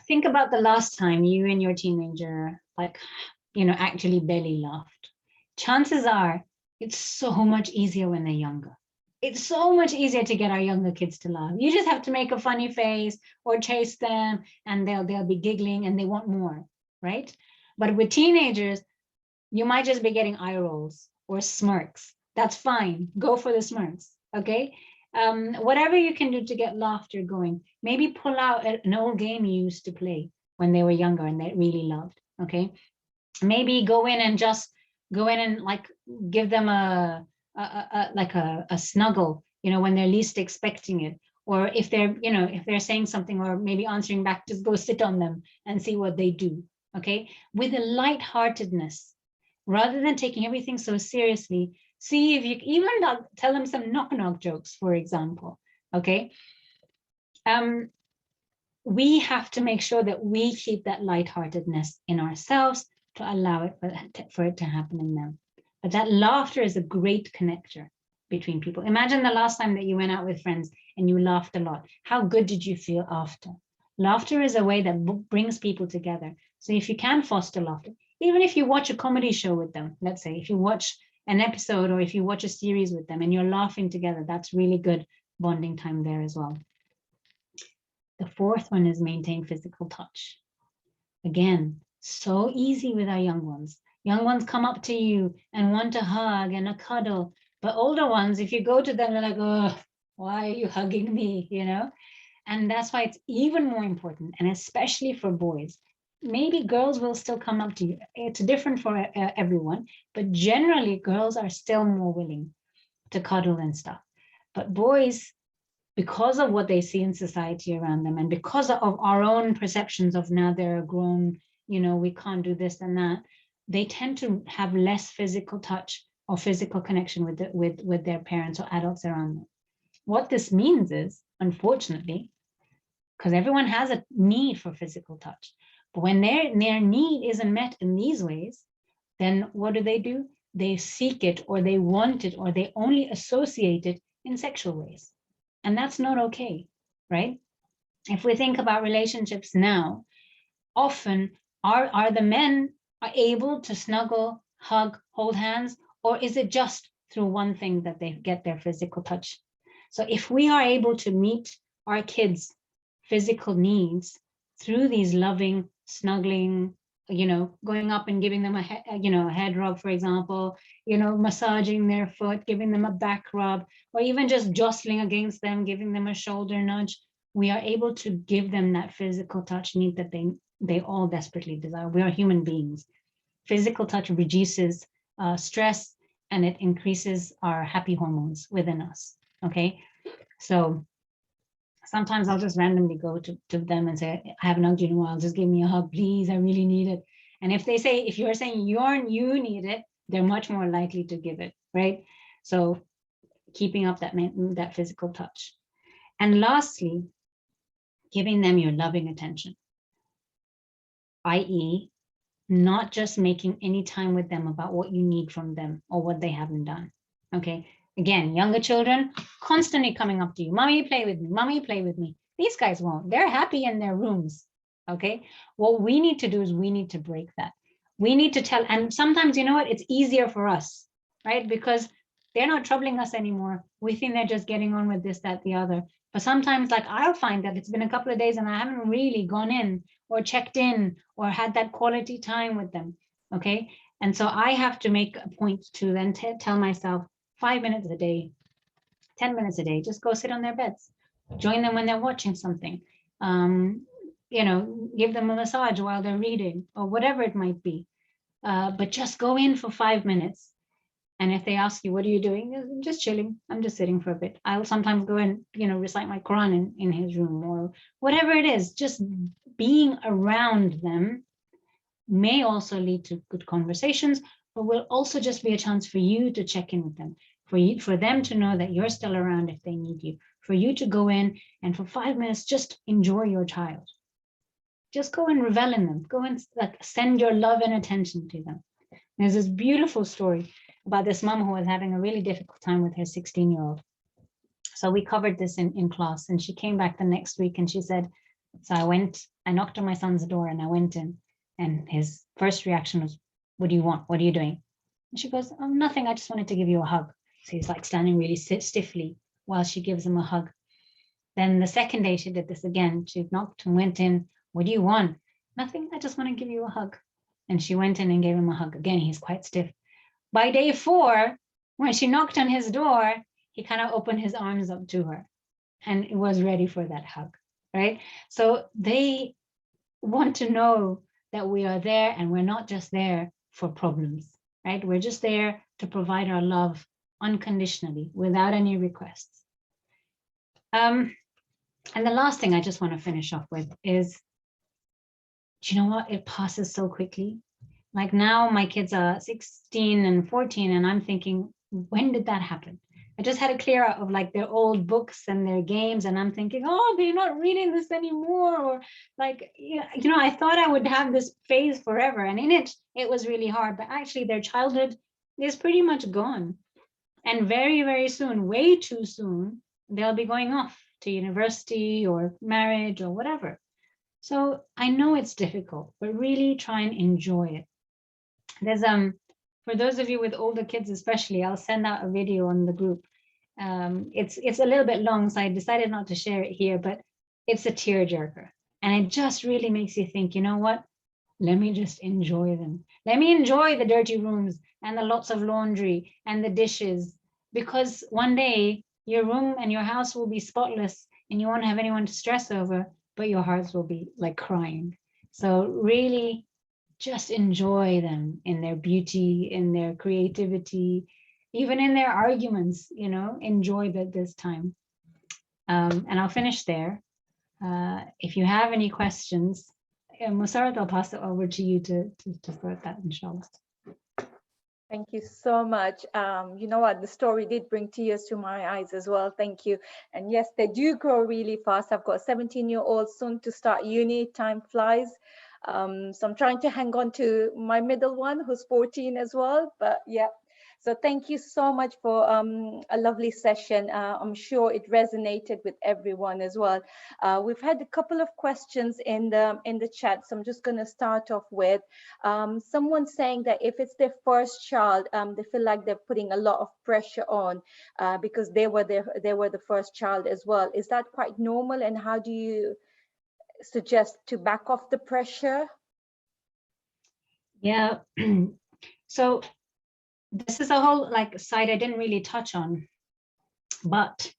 Think about the last time you and your teenager, actually belly laughed. Chances are it's so much easier when they're younger. It's so much easier to get our younger kids to laugh. You just have to make a funny face or chase them and they'll be giggling and they want more, right? But with teenagers, you might just be getting eye rolls or smirks. That's fine. Go for the smirks, okay? Whatever you can do to get laughter going. Maybe pull out an old game you used to play when they were younger and they really loved, okay? Maybe go in and like give them a snuggle when they're least expecting it. Or if they're, if they're saying something or maybe answering back, just go sit on them and see what they do. Okay. With a lightheartedness, rather than taking everything so seriously, see if you even tell them some knock-knock jokes, for example. Okay. We have to make sure that we keep that lightheartedness in ourselves to allow it for it to happen in them. But that laughter is a great connector between people. Imagine the last time that you went out with friends and you laughed a lot. How good did you feel after? Laughter is a way that brings people together. So if you can foster laughter, even if you watch a comedy show with them, let's say if you watch an episode or if you watch a series with them and you're laughing together, that's really good bonding time there as well. The fourth one is maintain physical touch. Again, so easy with our young ones. Young ones come up to you and want a hug and a cuddle. But older ones, if you go to them, they're like, oh, why are you hugging me? And that's why it's even more important, and especially for boys. Maybe girls will still come up to you. It's different for everyone, but generally girls are still more willing to cuddle and stuff. But boys, because of what they see in society around them and because of our own perceptions of now they're grown, we can't do this and that, they tend to have less physical touch or physical connection with their parents or adults around them. What this means is, unfortunately, because everyone has a need for physical touch, but when their need isn't met in these ways, then what do? They seek it, or they want it, or they only associate it in sexual ways. And that's not okay, right? If we think about relationships now, often are the men are able to snuggle, hug, hold hands, or is it just through one thing that they get their physical touch? So if we are able to meet our kids' physical needs through these loving, snuggling, going up and giving them a head rub, for example, massaging their foot, giving them a back rub, or even just jostling against them, giving them a shoulder nudge, we are able to give them that physical touch need that they all desperately desire. We are human beings. Physical touch reduces stress, and it increases our happy hormones within us. Okay, so sometimes I'll just randomly go to them and say, I haven't hugged you in a while, just give me a hug, please, I really need it. And if you're saying you need it, they're much more likely to give it, right? So keeping up that physical touch. And lastly, giving them your loving attention, i.e., not just making any time with them about what you need from them or what they haven't done. Okay. Again, younger children constantly coming up to you, mommy, play with me, mommy, play with me. These guys won't. They're happy in their rooms. Okay. What we need to do is we need to break that. We need to tell, and sometimes, it's easier for us, right? Because they're not troubling us anymore. We think they're just getting on with this, that, the other. But sometimes, like, I'll find that it's been a couple of days and I haven't really gone in or checked in or had that quality time with them. Okay. And so I have to make a point to then tell myself, 5 minutes a day, 10 minutes a day, just go sit on their beds, join them when they're watching something, give them a massage while they're reading or whatever it might be. But just go in for 5 minutes. And if they ask you, what are you doing? I'm just chilling. I'm just sitting for a bit. I'll sometimes go and, recite my Quran in his room or whatever it is. Just being around them may also lead to good conversations, but will also just be a chance for you to check in with them, for them to know that you're still around if they need you, for you to go in and for 5 minutes, just enjoy your child. Just go and revel in them. Go and send your love and attention to them. There's this beautiful story about this mom who was having a really difficult time with her 16-year-old. So we covered this in class, and she came back the next week and she said, so I knocked on my son's door and I went in, and his first reaction was, what do you want? What are you doing? And she goes, oh, nothing. I just wanted to give you a hug. So he's like standing really stiffly while she gives him a hug. Then the second day she did this again. She knocked and went in. What do you want? Nothing. I just want to give you a hug. And she went in and gave him a hug. Again, he's quite stiff. By day 4, when she knocked on his door, he kind of opened his arms up to her and was ready for that hug, right? So they want to know that we are there, and we're not just there for problems, right? We're just there to provide our love unconditionally without any requests. And the last thing I just want to finish off with is, do you know what? It passes so quickly. Like now my kids are 16 and 14, and I'm thinking, when did that happen? I just had to clear out of like their old books and their games, and I'm thinking, oh, they're not reading this anymore. Or like, I thought I would have this phase forever. And in it was really hard, but actually their childhood is pretty much gone. And very, very soon, way too soon, they'll be going off to university or marriage or whatever. So I know it's difficult, but really try and enjoy it. There's for those of you with older kids especially, I'll send out a video on the group. It's a little bit long, so I decided not to share it here, but it's a tearjerker. And it just really makes you think, you know what? Let me just enjoy them. Let me enjoy the dirty rooms and the lots of laundry and the dishes, because one day your room and your house will be spotless and you won't have anyone to stress over, but your hearts will be like crying. So really just enjoy them in their beauty, in their creativity, even in their arguments, enjoy this time. And I'll finish there. If you have any questions, Musarat, I'll pass it over to you to start that, inshallah. Thank you so much. You know what, the story did bring tears to my eyes as well. Thank you. And yes, they do grow really fast. I've got a 17-year-old soon to start uni. Time flies. So I'm trying to hang on to my middle one who's 14 as well. But yeah, so thank you so much for a lovely session. I'm sure it resonated with everyone as well. We've had a couple of questions in the chat, so I'm just going to start off with someone saying that if it's their first child, they feel like they're putting a lot of pressure on because they were the first child as well. Is that quite normal? And how do you suggest to back off the pressure? Yeah. So this is a whole side I didn't really touch on, but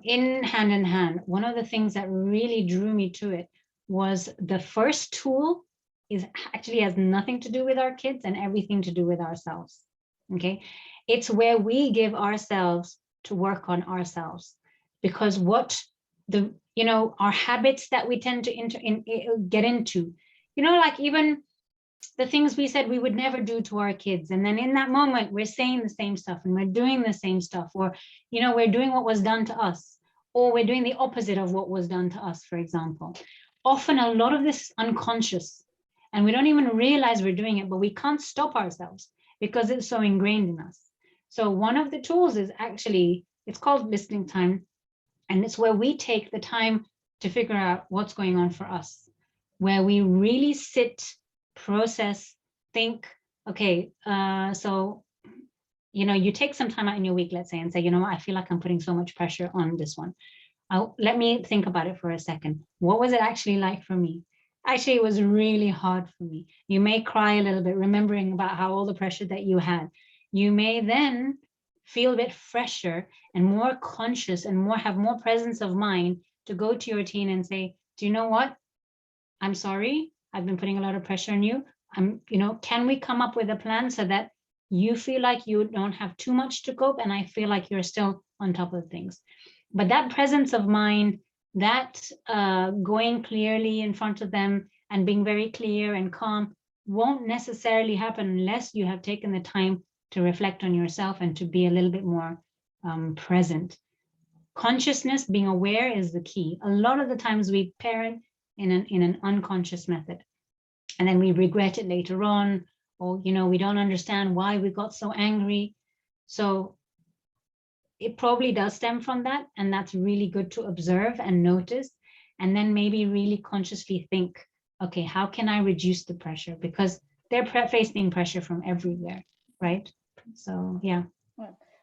in hand, one of the things that really drew me to it was the first tool is actually has nothing to do with our kids and everything to do with ourselves. Okay, it's where we give ourselves to work on ourselves, because what our habits that we tend to get into, like even the things we said we would never do to our kids, and then in that moment we're saying the same stuff and we're doing the same stuff, or we're doing what was done to us, or we're doing the opposite of what was done to us, for example. Often a lot of this is unconscious and we don't even realize we're doing it, but we can't stop ourselves because it's so ingrained in us. So one of the tools is actually, it's called listening time, and it's where we take the time to figure out what's going on for us, where we really sit, process, think, okay, so, you take some time out in your week, let's say, and say, I feel like I'm putting so much pressure on this one. Let me think about it for a second. What was it actually like for me? Actually, it was really hard for me. You may cry a little bit, remembering about how all the pressure that you had. You may then feel a bit fresher and more conscious and have more presence of mind to go to your teen and say, do you know what? I'm sorry, I've been putting a lot of pressure on you. Can we come up with a plan so that you feel like you don't have too much to cope and I feel like you're still on top of things? But that presence of mind, that going clearly in front of them and being very clear and calm won't necessarily happen unless you have taken the time to reflect on yourself and to be a little bit more present. Consciousness, being aware, is the key. A lot of the times we parent in an unconscious method, and then we regret it later on, or we don't understand why we got so angry. So it probably does stem from that, and that's really good to observe and notice, and then maybe really consciously think, okay, how can I reduce the pressure, because they're facing pressure from everywhere, right? So yeah.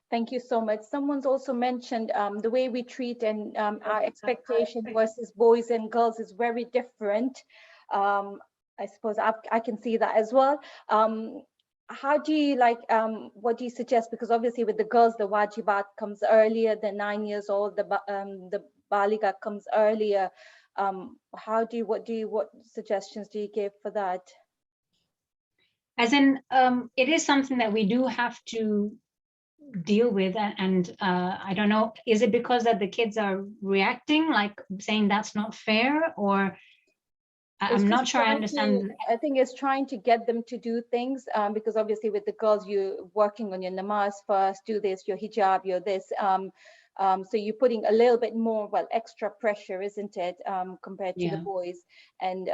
Thank you so much. Someone's also mentioned the way we treat and our expectation versus boys and girls is very different. I suppose I can see that as well. How do you what do you suggest? Because obviously with the girls, the wajibat comes earlier, the 9 years old, the baliga comes earlier. What suggestions do you give for that? As in, it is something that we do have to deal with, and I don't know, is it because that the kids are reacting, like saying that's not fair, or It's I'm not just sure I trying to, understand. I think it's trying to get them to do things, because obviously with the girls, you're working on your namaz first, do this, your hijab, your this. So you're putting a little bit more, well, extra pressure, isn't it, compared to the Yeah. boys? And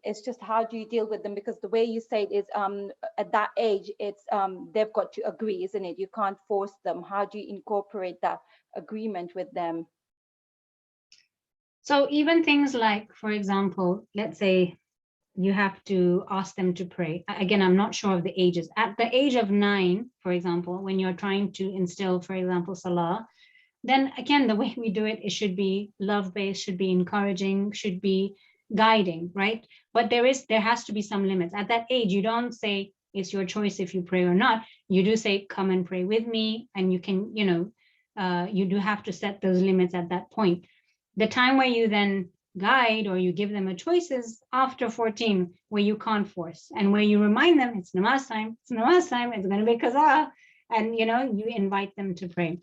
it's just how do you deal with them? Because the way you say it is, at that age, it's they've got to agree, isn't it? You can't force them. How do you incorporate that agreement with them? So even things like, for example, let's say you have to ask them to pray. Again, I'm not sure of the ages. At the age of 9, for example, when you're trying to instill, for example, salah, then again, the way we do it, it should be love-based, should be encouraging, should be guiding, right? But there has to be some limits. At that age, you don't say it's your choice if you pray or not. You do say, come and pray with me, and you can, you do have to set those limits at that point. The time where you then guide or you give them a choice is after 14, where you can't force, and where you remind them it's namaz time, it's going to be kaza, and you invite them to pray.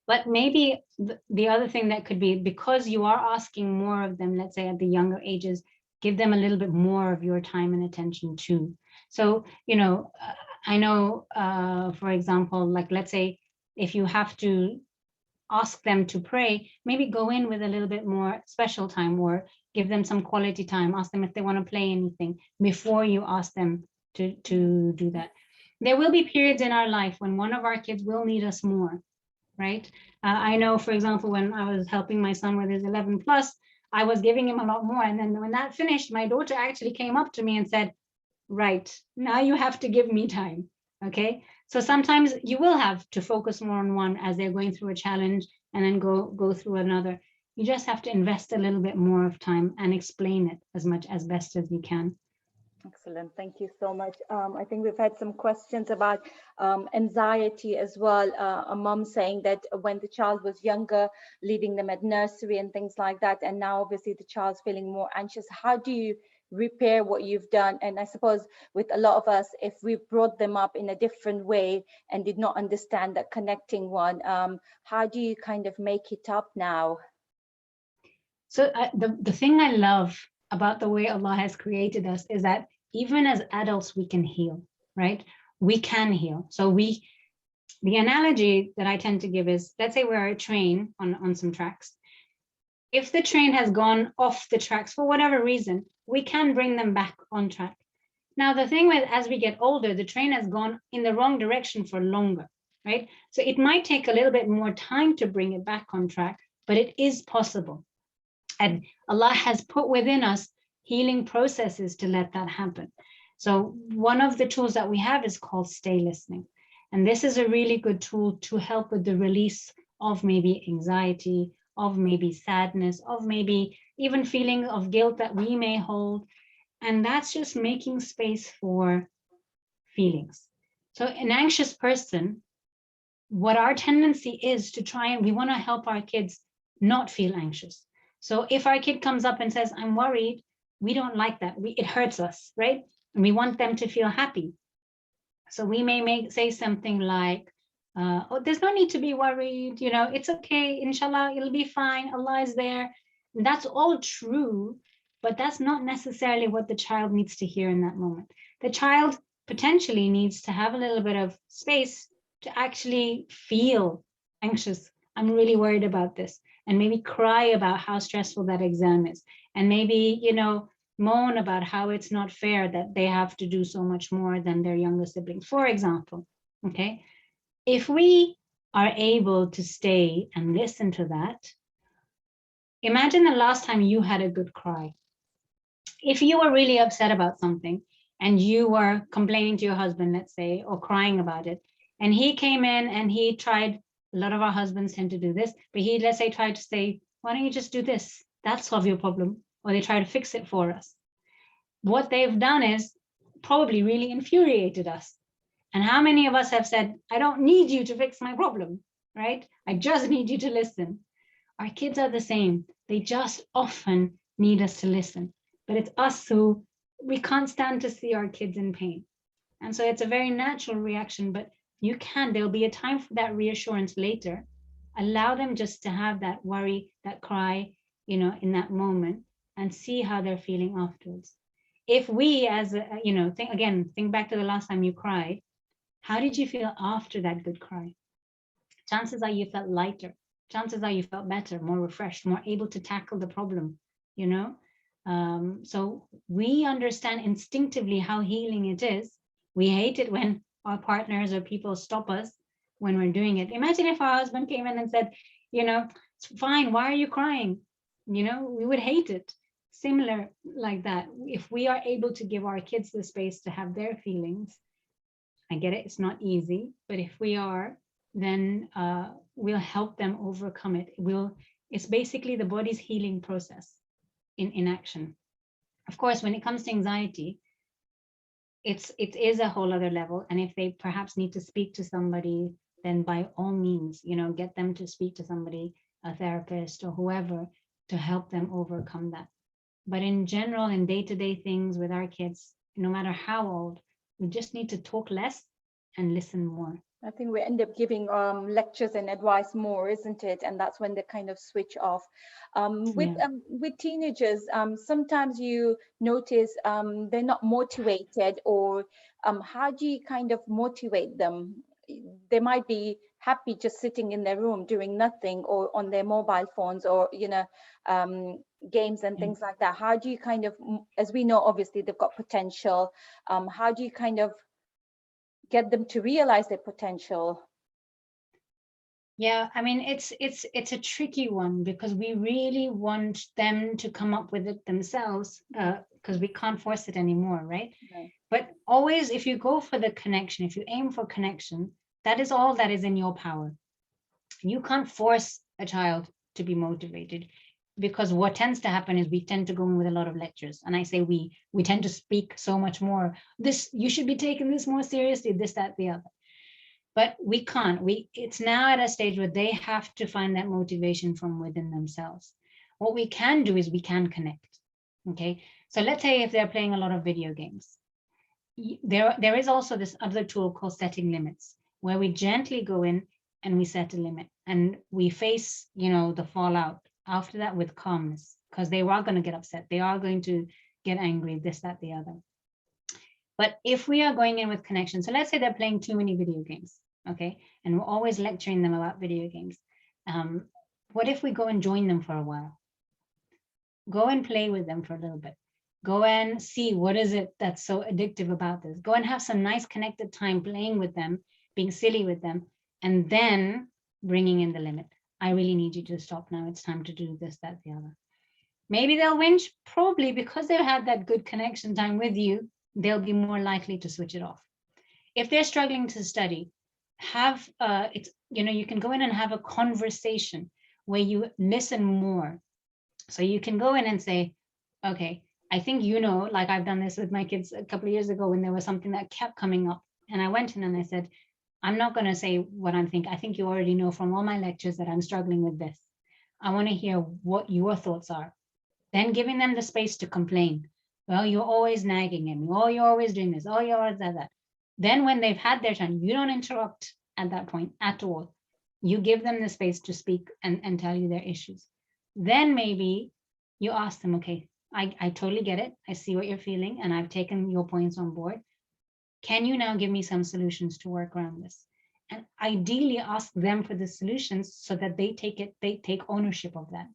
But maybe the other thing that could be, because you are asking more of them, let's say at the younger ages, give them a little bit more of your time and attention too. So, I know, for example, like let's say if you have to ask them to pray, maybe go in with a little bit more special time, or give them some quality time, ask them if they want to play anything before you ask them to do that. There will be periods in our life when one of our kids will need us more, right? I know, for example, when I was helping my son with his 11 plus, I was giving him a lot more. And then when that finished, my daughter actually came up to me and said, right, now you have to give me time. Okay. So sometimes you will have to focus more on one as they're going through a challenge, and then go through another. You just have to invest a little bit more of time and explain it as much as best as you can. Excellent. Thank you so much. I think we've had some questions about anxiety as well. A mom saying that when the child was younger, leaving them at nursery and things like that, and now obviously the child's feeling more anxious. How do you repair what you've done? And I suppose with a lot of us, if we brought them up in a different way and did not understand that connecting one, how do you kind of make it up now? So the thing I love about the way Allah has created us is that even as adults, we can heal, right? We can heal. So the analogy that I tend to give is, let's say we're a train on some tracks. If the train has gone off the tracks for whatever reason, we can bring them back on track. Now, the thing with, as we get older, the train has gone in the wrong direction for longer, right? So it might take a little bit more time to bring it back on track, but it is possible. And Allah has put within us healing processes to let that happen. So one of the tools that we have is called stay listening. And this is a really good tool to help with the release of maybe anxiety, of maybe sadness, of maybe even feeling of guilt that we may hold. And that's just making space for feelings. So an anxious person, what our tendency is to try, and we want to help our kids not feel anxious. So if our kid comes up and says, I'm worried, we don't like that. It hurts us, right? And we want them to feel happy. So we may say something like, oh, there's no need to be worried. It's okay. Inshallah, it'll be fine. Allah is there. And that's all true, but that's not necessarily what the child needs to hear in that moment. The child potentially needs to have a little bit of space to actually feel anxious. I'm really worried about this. And maybe cry about how stressful that exam is. And maybe, moan about how it's not fair that they have to do so much more than their younger siblings, for example. Okay. If we are able to stay and listen to that, imagine the last time you had a good cry. If you were really upset about something and you were complaining to your husband, let's say, or crying about it, and he came in and he tried, a lot of our husbands tend to do this, but he, let's say, tried to say, why don't you just do this? That'll solve your problem. Or they try to fix it for us. What they've done is probably really infuriated us. And how many of us have said, I don't need you to fix my problem, right? I just need you to listen. Our kids are the same. They just often need us to listen. But it's us who, we can't stand to see our kids in pain. And so it's a very natural reaction, but You can, there'll be a time for that reassurance later. Allow them just to have that worry, that cry, in that moment, and see how they're feeling afterwards. If we, as think back to the last time you cried, how did you feel after that good cry? Chances are you felt lighter. Chances are you felt better, more refreshed, more able to tackle the problem, you know? So we understand instinctively how healing it is. We hate it when our partners or people stop us when we're doing it. Imagine if our husband came in and said, it's fine, why are you crying? We would hate it. Similar like that. If we are able to give our kids the space to have their feelings, I get it, it's not easy, but if we are, then we'll help them overcome it. It's basically the body's healing process in action. Of course, when it comes to anxiety, it is a whole other level. And if they perhaps need to speak to somebody, then by all means, get them to speak to somebody, a therapist or whoever, to help them overcome that. But in general, in day-to-day things with our kids, no matter how old, we just need to talk less and listen more. I think we end up giving lectures and advice more, isn't it? And that's when they kind of switch off. With teenagers, sometimes you notice they're not motivated, or how do you kind of motivate them? They might be happy just sitting in their room doing nothing, or on their mobile phones, or games and things like that. How do you kind of, as we know, obviously they've got potential. How do you kind of get them to realize their potential? Yeah, I mean, it's a tricky one, because we really want them to come up with it themselves, because we can't force it anymore, right? Right. But always, if you go for the connection, if you aim for connection, that is all that is in your power. You can't force a child to be motivated, because what tends to happen is we tend to go in with a lot of lectures. And I say we tend to speak so much more. You should be taking this more seriously, this, that, the other. But we can't. It's now at a stage where they have to find that motivation from within themselves. What we can do is we can connect. Okay. So let's say if they're playing a lot of video games, there is also this other tool called setting limits, where we gently go in and we set a limit, and we face, the fallout after that with calmness, because they are going to get upset. They are going to get angry, this, that, the other. But if we are going in with connection, so let's say they're playing too many video games, okay, and we're always lecturing them about video games. What if we go and join them for a while? Go and play with them for a little bit. Go and see what is it that's so addictive about this. Go and have some nice connected time playing with them, being silly with them, and then bringing in the limit. I really need you to stop now. It's time to do this, that, the other. Maybe they'll whinge, probably because they've had that good connection time with you. They'll be more likely to switch it off. If they're struggling to study, you can go in and have a conversation where you listen more. So you can go in and say, okay, I think, like I've done this with my kids a couple of years ago when there was something that kept coming up. And I went in and I said, I'm not going to say what I'm thinking. I think you already know from all my lectures that I'm struggling with this. I want to hear what your thoughts are. Then giving them the space to complain. Well, you're always nagging at me. Oh, you're always doing this. Oh, you're always that. Then when they've had their turn, you don't interrupt at that point at all. You give them the space to speak and tell you their issues. Then maybe you ask them, okay, I totally get it. I see what you're feeling, and I've taken your points on board. Can you now give me some solutions to work around this? And ideally ask them for the solutions so that they take ownership of that.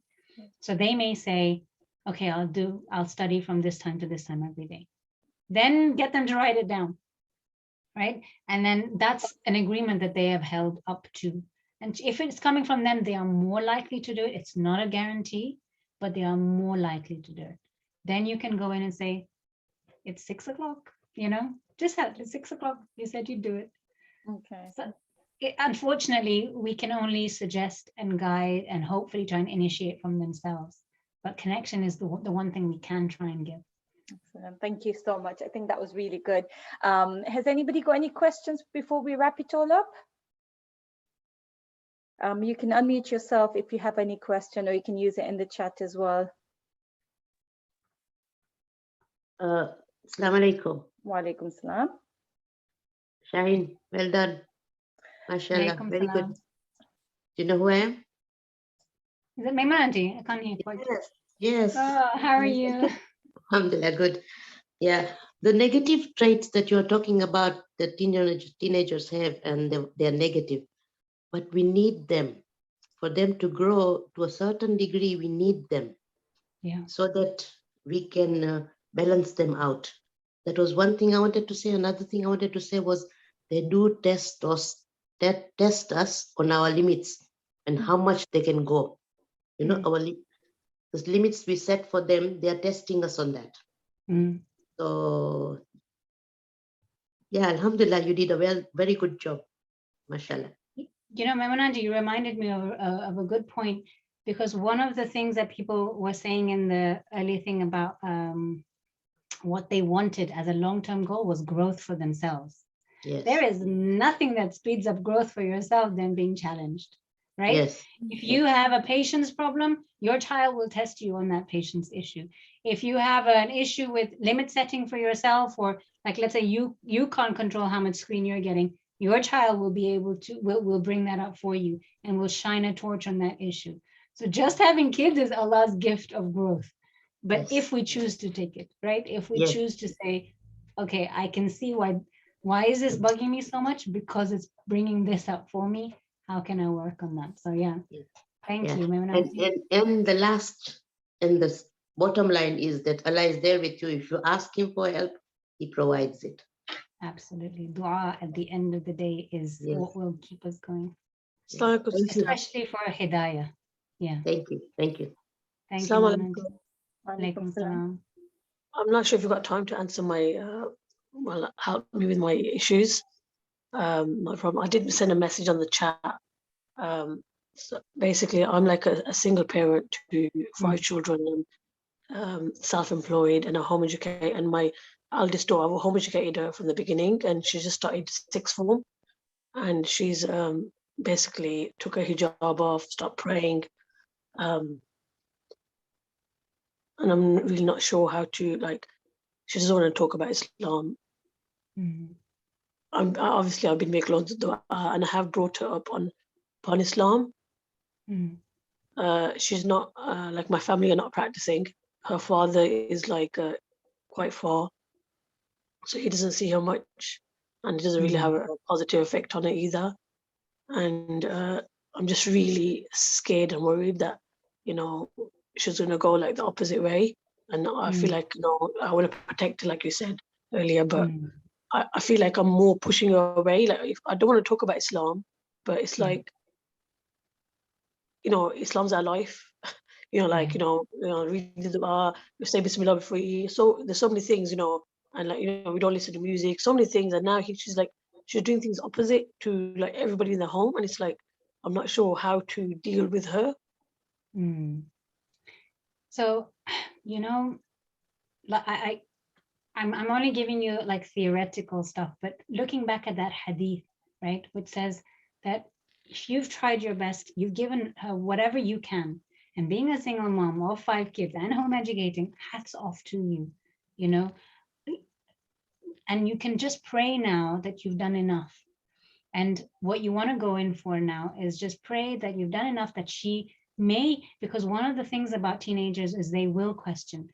So they may say, okay, I'll study from this time to this time every day. Then get them to write it down, right? And then that's an agreement that they have held up to. And if it's coming from them, they are more likely to do it. It's not a guarantee, but they are more likely to do it. Then you can go in and say, it's 6 o'clock, just have it, 6 o'clock. You said you'd do it. Okay. So unfortunately, we can only suggest and guide and hopefully try and initiate from themselves. But connection is the one thing we can try and give. Excellent. Thank you so much. I think that was really good. Has anybody got any questions before we wrap it all up? You can unmute yourself if you have any question, or you can use it in the chat as well. Assalamu alaikum. Wa alaikum salam. Shaheen, well done. Mashallah, Alaikum very good. salam. Do you know who I am? Is it Maimuna auntie? I can't hear quite. Yes, yes. Oh, how are you? Alhamdulillah, good. Yeah, the negative traits that you're talking about, the teenagers have, and they're negative, but we need them. For them to grow to a certain degree, we need them Yeah. so that we can balance them out. That was one thing I wanted to say. Another thing I wanted to say was they do test us on our limits and how much they can go. You know, the limits we set for them, they are testing us on that. Mm. So, yeah, Alhamdulillah, you did a very good job, mashallah. You know, Maimuna auntie, you reminded me of a good point, because one of the things that people were saying in the early thing about what they wanted as a long-term goal was growth for themselves. Yes. There is nothing that speeds up growth for yourself than being challenged, right? Yes. If you have a patience problem, your child will test you on that patience issue. If you have an issue with limit setting for yourself, or like, let's say you can't control how much screen you're getting, your child will be able to, will bring that up for you and will shine a torch on that issue. So just having kids is Allah's gift of growth. But Yes. if we choose to take it, right? If we Yes. choose to say, okay, I can see why is this bugging me so much? Because it's bringing this up for me. How can I work on that? So yeah, thank Yeah. you, Maimuna auntie. And the last and the bottom line is that Allah is there with you. If you ask Him for help, He provides it. Absolutely. Dua at the end of the day is Yes. what will keep us going, Yes. Thank you. especially for hidayah. Yeah. Thank you. Thank you. Thank you, Assalamu Maimuna auntie. alaikum. Alaikum salam. I'm not sure if you've got time to answer my, help me with my issues. No problem. I did send a message on the chat. So basically, I'm like a single parent to 5 children, self-employed and a home educator. And my eldest daughter, I home educated her from the beginning, and she just started sixth form. And she's basically took her hijab off, stopped praying. And I'm really not sure how to, like, she doesn't want to talk about Islam. Obviously, I've been making loads of dua, and I have brought her up on Islam. She's not, like, my family are not practicing. Her father is like quite far, so he doesn't see her much, and it doesn't really have a positive effect on her either. And I'm just really scared and worried that, she's going to go like the opposite way. And I feel like, I want to protect her, like you said earlier, but I feel like I'm more pushing her away. Like, if I don't want to talk about Islam, but it's like, Islam's our life. Read the dua, you say Bismillah before you eat. So there's so many things, and like, we don't listen to music, so many things. And now she's like, she's doing things opposite to like everybody in the home. And it's like, I'm not sure how to deal with her. So, I'm only giving you like theoretical stuff, but looking back at that hadith, right, which says that if you've tried your best, you've given her whatever you can, and being a single mom of 5 kids and home educating, hats off to you, and you can just pray now that you've done enough. And what you want to go in for now is just pray that you've done enough that she may, because one of the things about teenagers is they'll question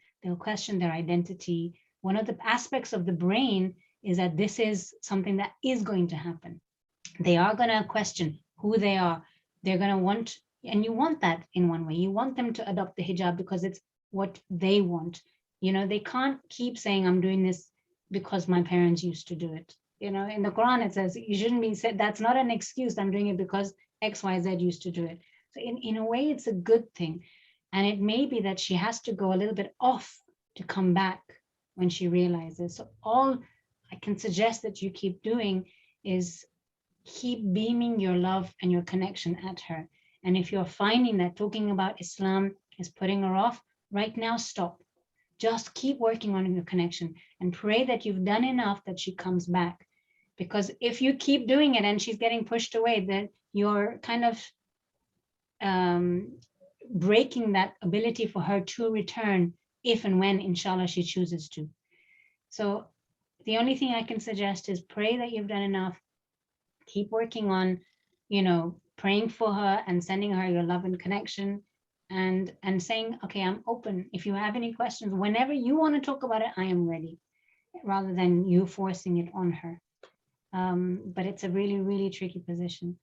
their identity. One of the aspects of the brain is that this is something that is going to happen. They are going to question who they are. They're going to want, and you want that in one way. You want them to adopt the hijab because it's what they want. They can't keep saying, I'm doing this because my parents used to do it. In the Quran, it says you shouldn't be said, that's not an excuse. I'm doing it because XYZ used to do it. So in a way, it's a good thing. And it may be that she has to go a little bit off to come back when she realizes. So all I can suggest that you keep doing is keep beaming your love and your connection at her. And if you're finding that talking about Islam is putting her off, right now, stop. Just keep working on your connection and pray that you've done enough that she comes back. Because if you keep doing it and she's getting pushed away, then you're kind of breaking that ability for her to return if and when, inshallah, she chooses to. So the only thing I can suggest is pray that you've done enough, keep working on, you know, praying for her and sending her your love and connection, and saying, okay, I'm open. If you have any questions, whenever you want to talk about it, I am ready, rather than you forcing it on her. But it's a really, really tricky position.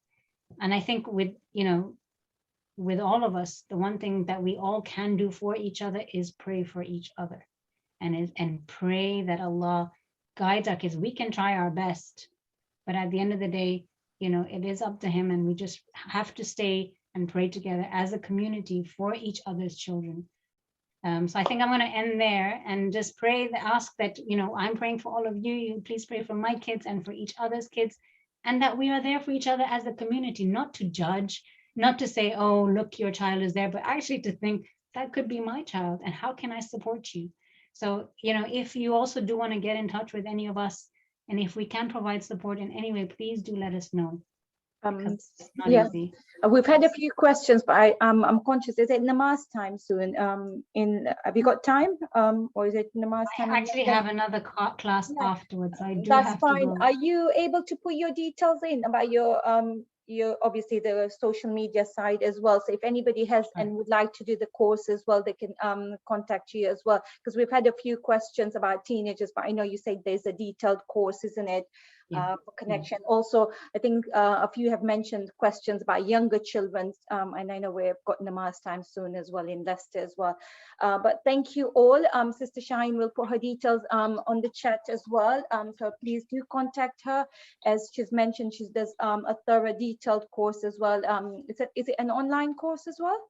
And I think with, you know, with all of us, the one thing that we all can do for each other is pray for each other, and pray that Allah guides our kids. We can try our best, but at the end of the day, you know, it is up to Him, and we just have to stay and pray together as a community for each other's children. So I think I'm going to end there and just pray, ask that, you know, I'm praying for all of you. You please pray for my kids and for each other's kids, and that we are there for each other as a community, not to judge, not to say, oh, look, your child is there, but actually to think that could be my child, and how can I support you? So, you know, if you also do want to get in touch with any of us, and if we can provide support in any way, please do let us know. Because it's not easy. We've had a few questions, but I'm conscious. Is it namaz time soon? Have you got time? Or is it namaz time? I actually have another class afterwards. I do That's have fine. to go. Are you able to put your details in about your obviously the social media side as well? So if anybody has and would like to do the course as well, they can contact you as well, because we've had a few questions about teenagers, but I know you said there's a detailed course, isn't it? For connection. Also, I think a few have mentioned questions about younger children, and I know we've got namaz time soon as well in Leicester as well. But thank you all. Sister Shaheen will put her details on the chat as well. So please do contact her. As she's mentioned, she does a thorough detailed course as well. Is it an online course as well?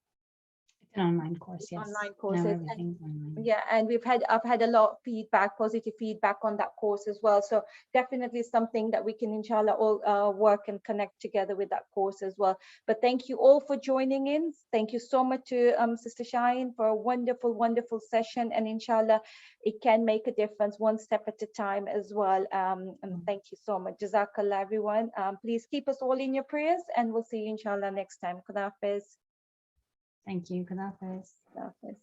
It's an online course, yes. Online courses. Online. Yeah, and I've had a lot of feedback, positive feedback on that course as well. So definitely something that we can, inshallah, all work and connect together with that course as well. But thank you all for joining in. Thank you so much to Sister Shaheen for a wonderful, wonderful session. And inshallah, it can make a difference one step at a time as well. And thank you so much. Jazakallah, everyone. Please keep us all in your prayers, and we'll see you inshallah next time. Khuda Hafiz. Thank you. Khuda Hafiz. Khuda Hafiz.